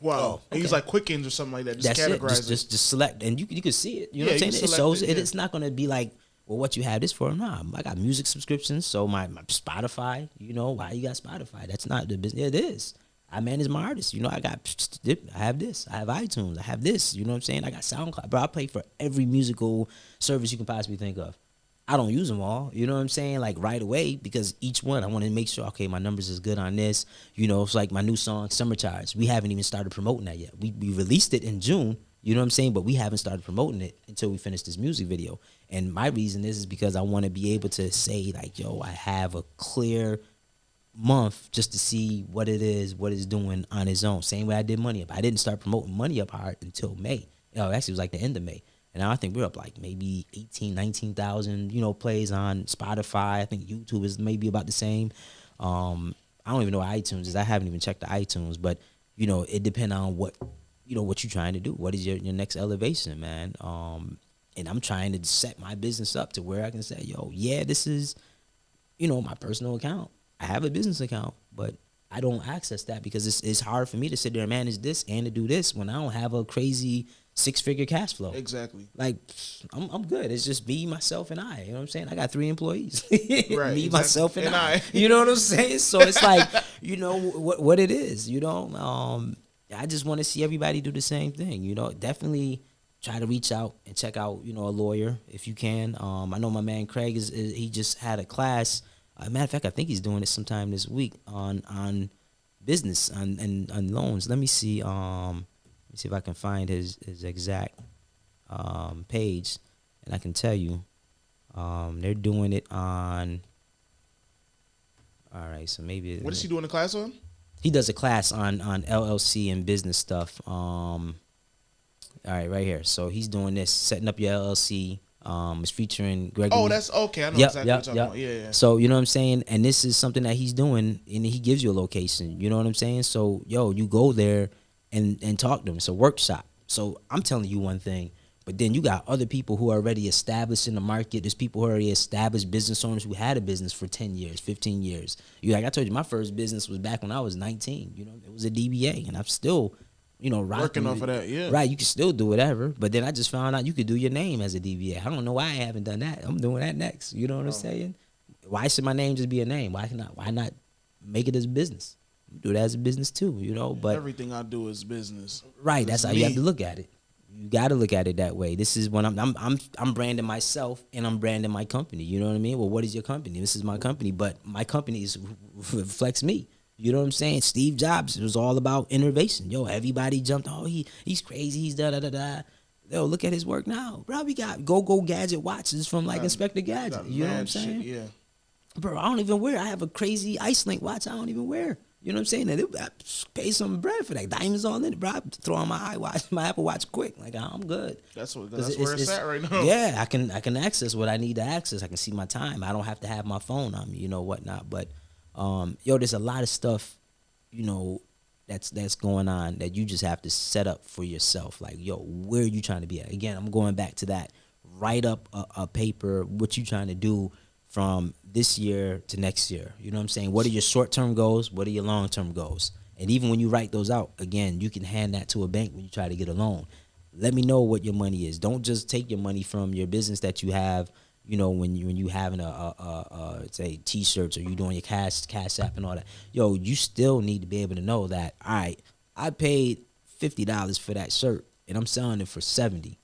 Wow. Oh, They use okay. like Quickens or something like that. Just That's it. categorize it. Just select, and you can see it. You know Yeah, what I'm you saying? can It select shows it, it. yeah. It's not gonna be like, well, what you have this for? Nah, I got music subscriptions, so my Spotify. Why you got Spotify? That's not the business. It is. I manage my artists. I have this. I have iTunes. I have this. You know what I'm saying? I got SoundCloud. Bro, I pay for every musical service you can possibly think of. I don't use them all. You know what I'm saying? Like, right away, because each one, I want to make sure, okay, my numbers is good on this. It's like my new song, Summer Charge. We haven't even started promoting that yet. We released it in June, you know what I'm saying? But we haven't started promoting it until we finish this music video. And my reason is because I want to be able to say, like, yo, I have a clear month just to see what it is, what it's doing on its own. Same way I did Money Up. I didn't start promoting Money Up hard until May. Actually, it was like the end of May. And now I think we're up like maybe 18, 19,000, plays on Spotify. I think YouTube is maybe about the same. I don't even know what iTunes is. I haven't even checked the iTunes, but it depends on what what you're trying to do. What is your next elevation, man? And I'm trying to set my business up to where I can say, yo, yeah, this is my personal account. I have a business account, but I don't access that because it's hard for me to sit there and manage this and to do this when I don't have a crazy 6-figure cash flow. Exactly. Like, I'm good. It's just me, myself, and I. You know what I'm saying? I got 3 employees. Right. Me, exactly. myself, and I. You know what I'm saying? So it's like, what it is. I just want to see everybody do the same thing. Definitely try to reach out and check out, a lawyer if you can. I know my man Craig he just had a class. Matter of fact, I think he's doing it sometime this week on business and on loans. Let me see. Let me see if I can find his exact page, and I can tell you. They're doing it on. All right, so maybe. What is he doing the class on? He does a class on LLC and business stuff. All right, right here. So he's doing this, setting up your LLC. It's featuring Gregory. Oh, that's okay. I know exactly what you're talking about. Yeah. So, you know what I'm saying? And this is something that he's doing, and he gives you a location. You know what I'm saying? So, you go there and talk to him. It's a workshop. So, I'm telling you one thing, but then you got other people who are already established in the market. There's people who are already established business owners who had a business for 10 years, 15 years. Like I told you, my first business was back when I was 19. It was a DBA, and I'm still Working off of that, yeah. Right, you can still do whatever, but then I just found out you could do your name as a DBA. I don't know why I haven't done that. I'm doing that next. You know what I'm saying? Why should my name just be a name? Why not make it as business? Do that as a business too, But everything I do is business. Right, It's that's how me. you have to look at it. You got to look at it that way. This is when I'm branding myself and I'm branding my company. You know what I mean? Well, what is your company? This is my company, but my company reflects me. You know what I'm saying? Steve Jobs, it was all about innovation. Yo, everybody jumped. Oh, he's crazy. He's da da da da. Yo, look at his work now, bro. We got go gadget watches from like Inspector Gadget. You know what I'm saying? Shit, yeah. Bro, I don't even wear. I have a crazy Y.I.C.N watch. I don't even wear. You know what I'm saying? And I pay some bread for that. Diamonds all in it, bro. I throw on my iWatch, my Apple Watch quick. Like I'm good. That's where it's at right now. Yeah, I can access what I need to access. I can see my time. I don't have to have my phone on me, whatnot. But yo, there's a lot of stuff, that's going on that you just have to set up for yourself. Like, yo, where are you trying to be at? Again, I'm going back to that. Write up a paper, what you trying to do from this year to next year. You know what I'm saying? What are your short-term goals? What are your long-term goals? And even when you write those out, again, you can hand that to a bank when you try to get a loan. Let me know what your money is. Don't just take your money from your business that you have, when you having say T-shirts or you doing your cash app and all that. Yo, you still need to be able to know that, all right, I paid $50 for that shirt and I'm selling it for $70.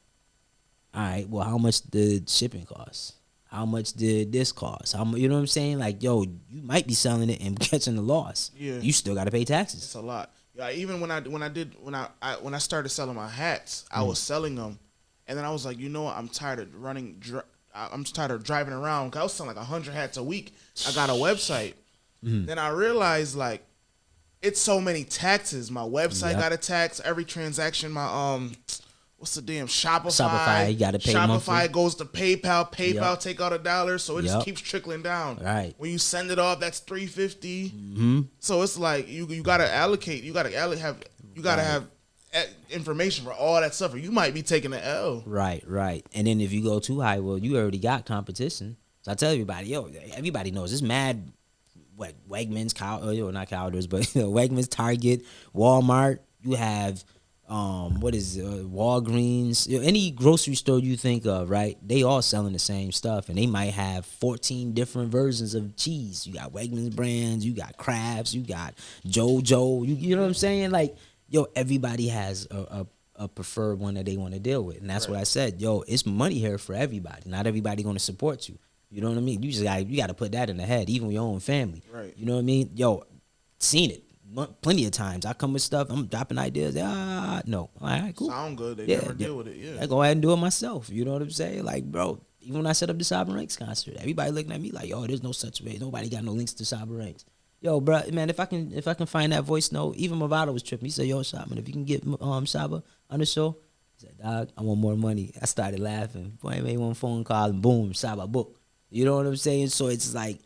All right, well, how much did shipping cost? How much did this cost? You know what I'm saying? Like, yo, you might be selling it and catching the loss. Yeah, you still got to pay taxes. It's a lot. Yeah, even when I started selling my hats, I was selling them, and then I was like, you know what? I'm tired of I'm tired of driving around. 'Cause I was selling like 100 hats a week. I got a website. Then I realized like it's so many taxes. My website got a tax. Every transaction, my what's the damn Shopify? You gotta pay Shopify monthly. Goes to PayPal. PayPal take out $1, so it just keeps trickling down. Right. When you send it off, that's $3.50. So it's like you gotta allocate. You gotta have information for all that stuff, or you might be taking the L. Right. And then if you go too high, well, you already got competition. So I tell everybody, yo, everybody knows it's mad. What Wegmans, not Cowders, but Wegmans, Target, Walmart. You have. Walgreens, any grocery store you think of, right? They all selling the same stuff, and they might have 14 different versions of cheese. You got Wegmans brands, you got Crafts, you got JoJo. You know what I'm saying? Like, yo, everybody has a preferred one that they want to deal with, and that's what I said. Yo, it's money here for everybody. Not everybody going to support you. You know what I mean? You got to put that in the head, even your own family. Right. You know what I mean? Yo, seen it. Plenty of times I come with stuff, I'm dropping ideas. No, all right, cool. Sound good. They never deal with it. Yeah, I go ahead and do it myself. You know what I'm saying? Like, bro, even when I set up the Cyber Ranks concert, everybody looking at me like, yo, there's no such way. Nobody got no links to Cyber Ranks. Yo, bro, man, if I can find that voice note, even Movado was tripping. He said, yo, Shotman, if you can get Saba on the show, he said, dog, I want more money. I started laughing. Boy, I made one phone call and boom, Saba book. You know what I'm saying? So it's like,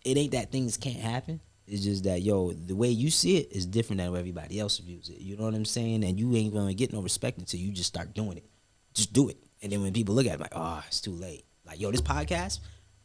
it ain't that things can't happen. It's just that, yo, the way you see it is different than how everybody else views it. You know what I'm saying? And you ain't going to get no respect until you just start doing it. Just do it. And then when people look at it, like, oh, it's too late. Like, yo, this podcast,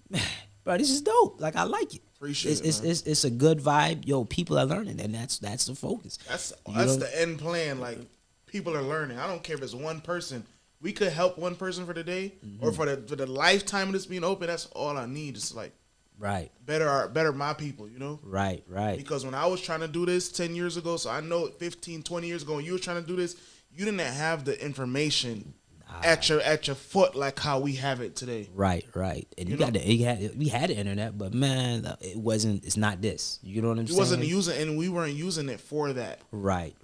man, bro, this is dope. Like, I like it. Appreciate it. Man. It's a good vibe. Yo, people are learning, and that's the focus. That's the end plan. Like, people are learning. I don't care if it's one person. We could help one person for the day or for the lifetime of this being open. That's all I need. It's like, right. Better my people, Right. Because when I was trying to do this 10 years ago, so I know 15, 20 years ago when you were trying to do this, you didn't have the information at your foot like how we have it today. Right. And we had the internet, but man, it's not this. You know what I'm saying? It wasn't using, and we weren't using it for that. Right.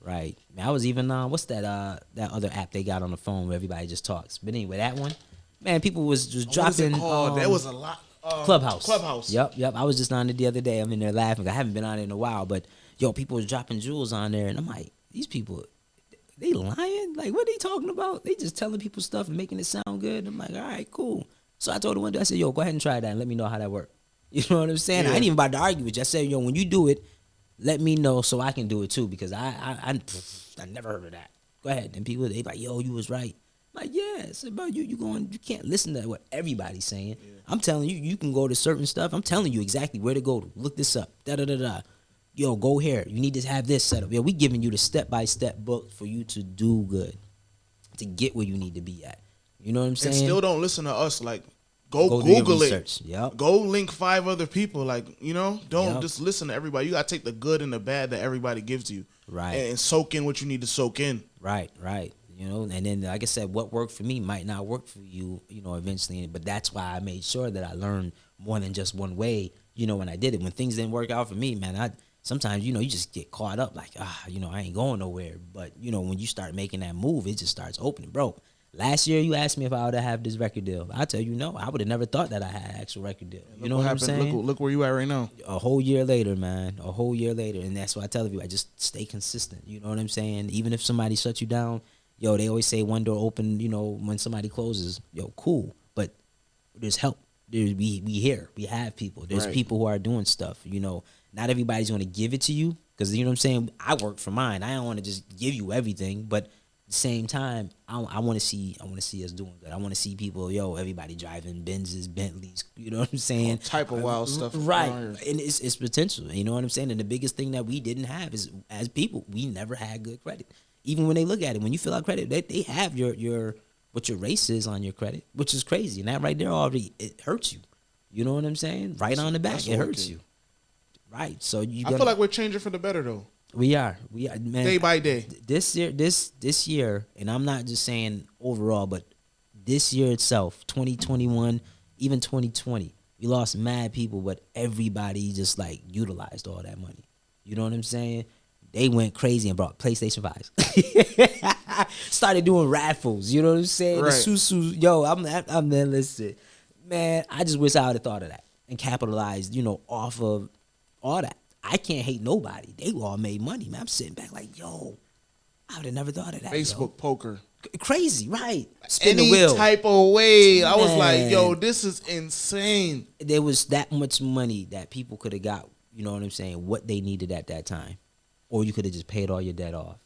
Man, I was even what's that other app they got on the phone where everybody just talks. But anyway, that one, man, people was just dropping. There was a lot. Clubhouse. Yep. I was just on it the other day. I'm in there laughing. I haven't been on it in a while, but yo, people was dropping jewels on there, and I'm like, these people, they lying? Like, what are they talking about? They just telling people stuff and making it sound good. I'm like, all right, cool. So I told her one day, I said, yo, go ahead and try that and let me know how that worked. You know what I'm saying? Yeah. I ain't even about to argue with you. I said, yo, when you do it, let me know so I can do it too, because I never heard of that. Go ahead. And people, they like, yo, you was right. Like, yeah, it's about you can't listen to what everybody's saying. Yeah. I'm telling you, you can go to certain stuff. I'm telling you exactly where to go to. Look this up. Da-da-da-da. Yo, go here. You need to have this set up. Yo, we giving you the step-by-step book for you to do good, to get where you need to be at. You know what I'm saying? And still don't listen to us. Like, go Google it. Yep. Go link 5 other people. Like, don't just listen to everybody. You got to take the good and the bad that everybody gives you. Right. And soak in what you need to soak in. Right. And then, like I said, what worked for me might not work for you, eventually. But that's why I made sure that I learned more than just one way, when I did it. When things didn't work out for me, man, sometimes, you know, you just get caught up like, you know, I ain't going nowhere. But, you know, when you start making that move, it just starts opening. Bro, last year you asked me if I would have this record deal. I tell you no. I would have never thought that I had an actual record deal. You know what I'm saying? Look where you at right now. A whole year later, man. A whole year later. And that's why I tell you, I just stay consistent. You know what I'm saying? Even if somebody shuts you down, yo, they always say one door open, you know, when somebody closes. Yo, cool. But there's help. We here. We have people. There's people who are doing stuff. You know, not everybody's going to give it to you because, you know what I'm saying? I work for mine. I don't want to just give you everything. But at the same time, I want to see us doing good. I want to see people, yo, everybody driving Benzes, Bentleys. You know what I'm saying? All type of wild stuff. Right. And it's potential. You know what I'm saying? And the biggest thing that we didn't have is, as people, we never had good credit. Even when they look at it, when you fill out credit, they have your what your race is on your credit, which is crazy. And that right there already, it hurts you. You know what I'm saying? Right on the back, it hurts you. Right. So I feel like we're changing for the better though. We are, man. Day by day. This year, and I'm not just saying overall, but this year itself, 2021, even 2020, we lost mad people, but everybody just like utilized all that money. You know what I'm saying? They went crazy and brought PlayStation 5s. Started doing raffles. You know what I'm saying? Right. The susu. Yo, I'm there. Listen, man. I just wish I would have thought of that and capitalized, you know, off of all that. I can't hate nobody. They all made money, man. I'm sitting back like, yo, I would have never thought of that. Facebook poker. Crazy, right? Spin Any the wheel. type of way. Man. I was like, yo, this is insane. There was that much money that people could have got, you know what I'm saying, what they needed at that time. Or you could have just paid all your debt off.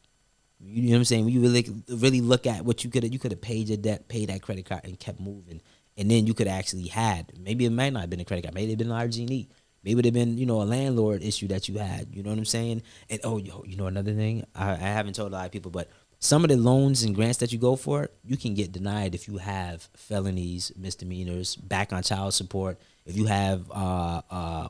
You know what I'm saying? When you really look at what you could have paid your debt, paid that credit card, and kept moving. And then you could have actually had, maybe it might not have been a credit card, maybe it had been an RG&E. Maybe it would have been, you know, a landlord issue that you had. You know what I'm saying? And, you know, another thing, I haven't told a lot of people, but some of the loans and grants that you go for, you can get denied if you have felonies, misdemeanors, back on child support, if you have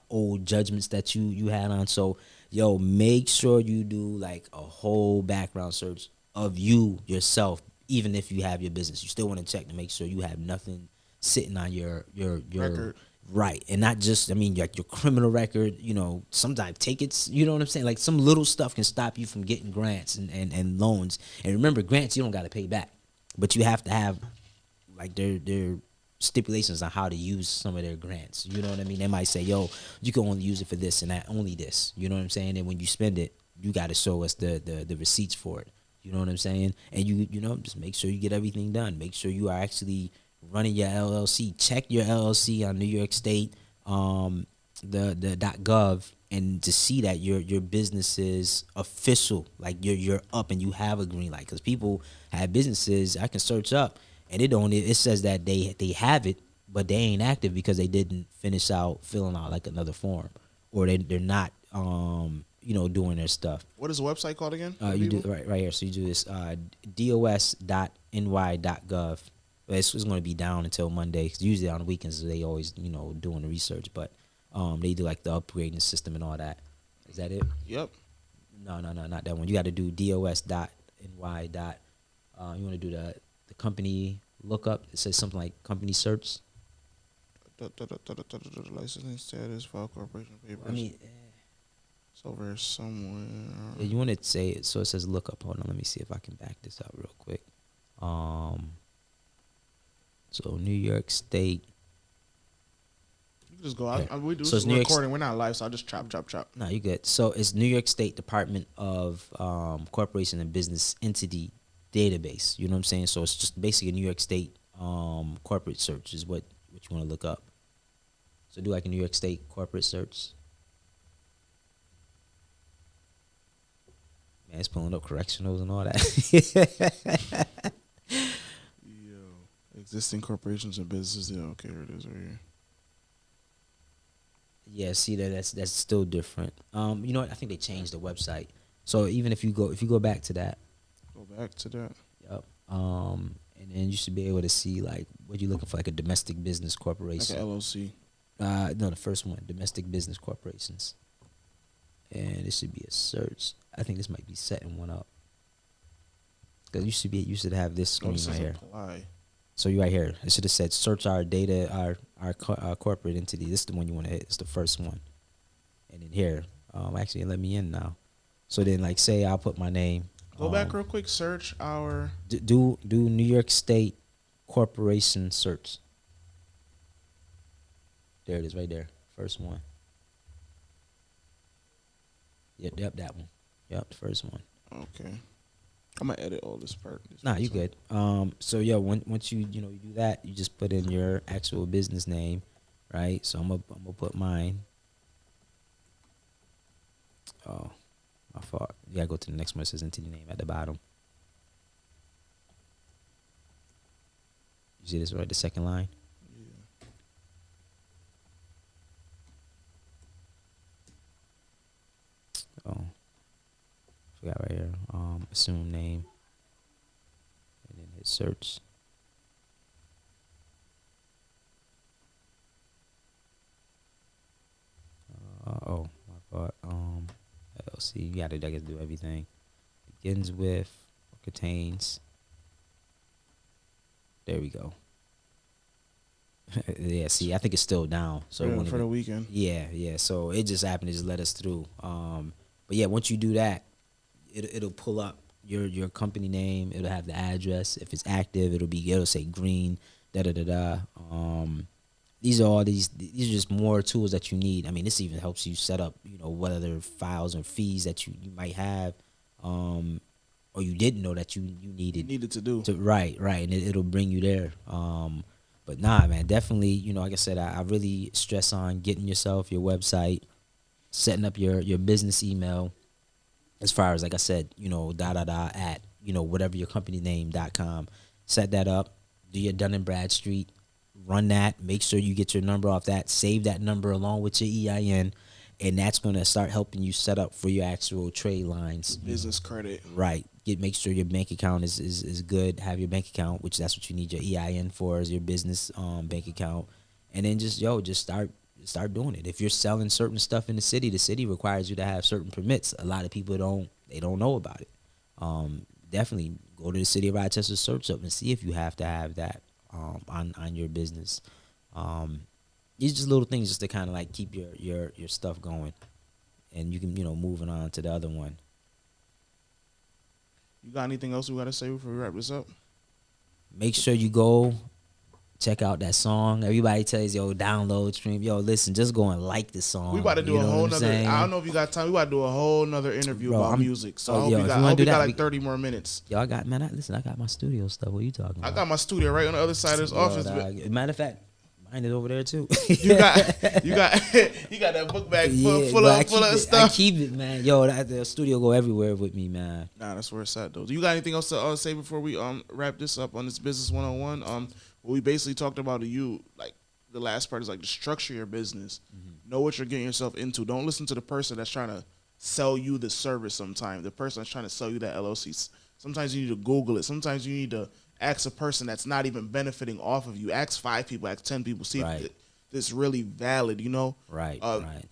old judgments that you had on. So, yo, make sure you do like a whole background search of you yourself, even if you have your business. You still want to check to make sure you have nothing sitting on your record. Right. And not just, I mean, like your criminal record, you know, sometimes tickets, you know what I'm saying? Like some little stuff can stop you from getting grants and loans. And remember, grants you don't got to pay back. But you have to have like their stipulations on how to use some of their grants. You know what I mean? They might say, yo, you can only use it for this and that, only this. You know what I'm saying? And when you spend it, you got to show us the receipts for it. You know what I'm saying? And you know, just make sure you get everything done. Make sure you are actually running your LLC. Check your LLC on New York State, the .gov, and to see that your business is official, like you're up and you have a green light. Because people have businesses I can search up and it says that they have it, but they ain't active because they didn't finish out filling out like another form, or they're not you know, doing their stuff. What is the website called again? You do right here. So you do this dos.ny.gov. It's going to be down until Monday, because usually on the weekends they always, you know, doing the research, but they do like the upgrading system and all that. Is that it? Yep. No, not that one. You got to do dos.ny. You want to do the company lookup. It says something like company search. Licensing status, file corporation papers. I mean, it's over here somewhere. Yeah, you want to say it so it says lookup. Hold on, let me see if I can back this up real quick. So New York State. You can just go. We do so this recording. We're not live, so I'll just chop. No, you good. So it's New York State Department of Corporation and Business Entity Database. You know what I'm saying? So it's just basically a New York State corporate search is what you want to look up. So do like a New York State corporate search. Man, it's pulling up correctionals and all that. Existing corporations and businesses. Yeah, okay, here it is right here. Yeah, see that's still different. You know what? I think they changed the website. So even if you go back to that. Go back to that. Yep. And then you should be able to see like what you're looking for, like a domestic business corporation. Like an LLC. No, the first one, domestic business corporations. And it should be a search. I think this might be setting one up. Because you should have this screen right here. Apply. So you right here. It should have said search our data, our corporate entity. This is the one you want to hit. It's the first one. And then here, Actually, let me in now. So then, like, say I'll put my name. Go back real quick. Search our. Do New York State Corporation search. There it is, right there. First one. Yep, that one. Yep, the first one. Okay. I'm gonna edit all this part. Nah, you good. So yeah, once you you do that, you just put in your actual business name, right? So I'm gonna put mine. Oh, my fault. You gotta go to the next one. It says enter your name at the bottom. You see this right? The second line. Oh, forgot right here. Assume name, and then hit search. Oh, my fault. LLC. You gotta, I guess, do everything. Begins with, or contains. There we go. Yeah, see, I think it's still down. So for the weekend. Yeah. So it just happened to just let us through. But yeah, once you do that, it'll pull up your company name. It'll have the address. If it's active, it'll say green. Da da da da. These are just more tools that you need. I mean, this even helps you set up, what other files and fees that you might have, or you didn't know that you needed to do. Right, and it'll bring you there. But nah, man, definitely, like I said, I really stress on getting yourself your website, setting up your business email, as far as, like I said, at, whatever your company name.com. Set that up, do your Dun and Bradstreet, run that, make sure you get your number off that, save that number along with your EIN, and that's going to start helping you set up for your actual trade lines. Business credit. Right. Make sure your bank account is good. Have your bank account, which that's what you need your EIN for, is your business bank account. And then just start doing it. If you're selling certain stuff in the city requires you to have certain permits. A lot of people don't know about it. Definitely go to the city of Rochester, search up and see if you have to have that on your business. These just little things just to kind of like keep your stuff going, and you can moving on to the other one. You got anything else we got to say before we wrap this up? Make sure you go check out that song. Everybody tells you, download, stream. Listen, just go and like the song. We about to do a whole nother. I don't know if you got time. We about to do a whole nother interview about music. So I hope you got like 30 more minutes. I got my studio stuff. What are you talking about? I got my studio right on the other side of this office. Matter of fact, mine is over there too. you got that book bag full of stuff. I keep it, man. The studio go everywhere with me, man. Nah, that's where it's at though. Do you got anything else to say before we wrap this up on this Business 101? What we basically talked about like the last part is like to structure your business. Mm-hmm. Know what you're getting yourself into. Don't listen to the person that's trying to sell you the service sometimes. The person that's trying to sell you that LLC. Sometimes you need to Google it. Sometimes you need to ask a person that's not even benefiting off of you. Ask 5 people, ask 10 people, see if this really valid, Right, right.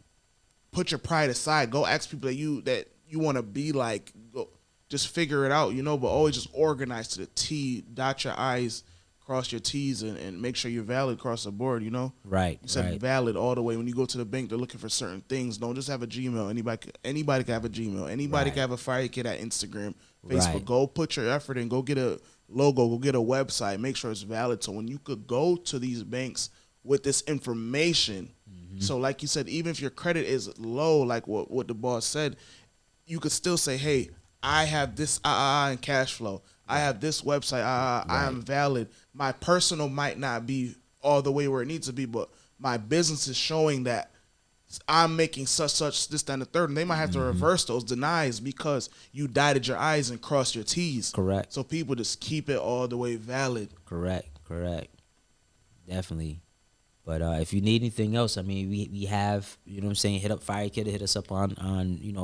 Put your pride aside. Go ask people that you want to be like. Go, just figure it out, but always just organize to the T, dot your I's, cross your T's, and make sure you're valid across the board, Right. You said valid all the way. When you go to the bank, they're looking for certain things. Don't just have a Gmail. Anybody can have a Gmail. Anybody can have a Fire Kid at Instagram, Facebook. Right. Go put your effort in. Go get a logo. Go get a website. Make sure it's valid. So when you could go to these banks with this information, so like you said, even if your credit is low, like what the boss said, you could still say, hey, I have this and cash flow. I have this website. I am valid. My personal might not be all the way where it needs to be, but my business is showing that I'm making such, this, that, and the third. And they might have to reverse those denies because you dotted your I's and crossed your T's. Correct. So people just keep it all the way valid. Correct. Definitely. But if you need anything else, I mean, we have, hit up Fire Kid, hit us up on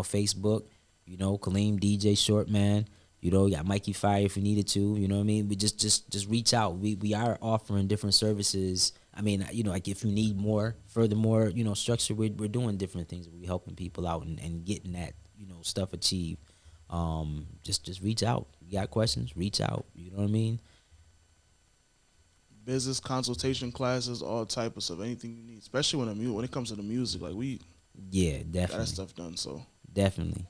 Facebook, Kaleem, DJ, Shortman. You got Mikey Fire if you needed to. You know what I mean? We just reach out. We are offering different services. I mean, like if you need furthermore, structure, we're doing different things. We're helping people out and getting that, stuff achieved. Just reach out. You got questions? Reach out. You know what I mean? Business consultation classes, all type of stuff, anything you need, especially when it comes to the music. Like we Yeah, Got that definitely. stuff done. So Definitely.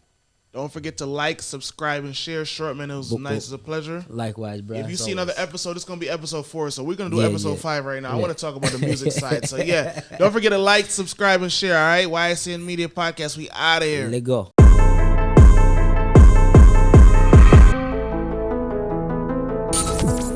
don't forget to like, subscribe, and share. Shortman, it was nice. It's a pleasure. Likewise, bro. If you as see another always. episode, it's going to be episode 4. So we're going to do Yeah, episode yeah. 5 right now. I Yeah. want to talk about the music side. So, yeah, don't forget to like, subscribe, and share, all right? Y.I.C.N Media Podcast. We out of here. Let go.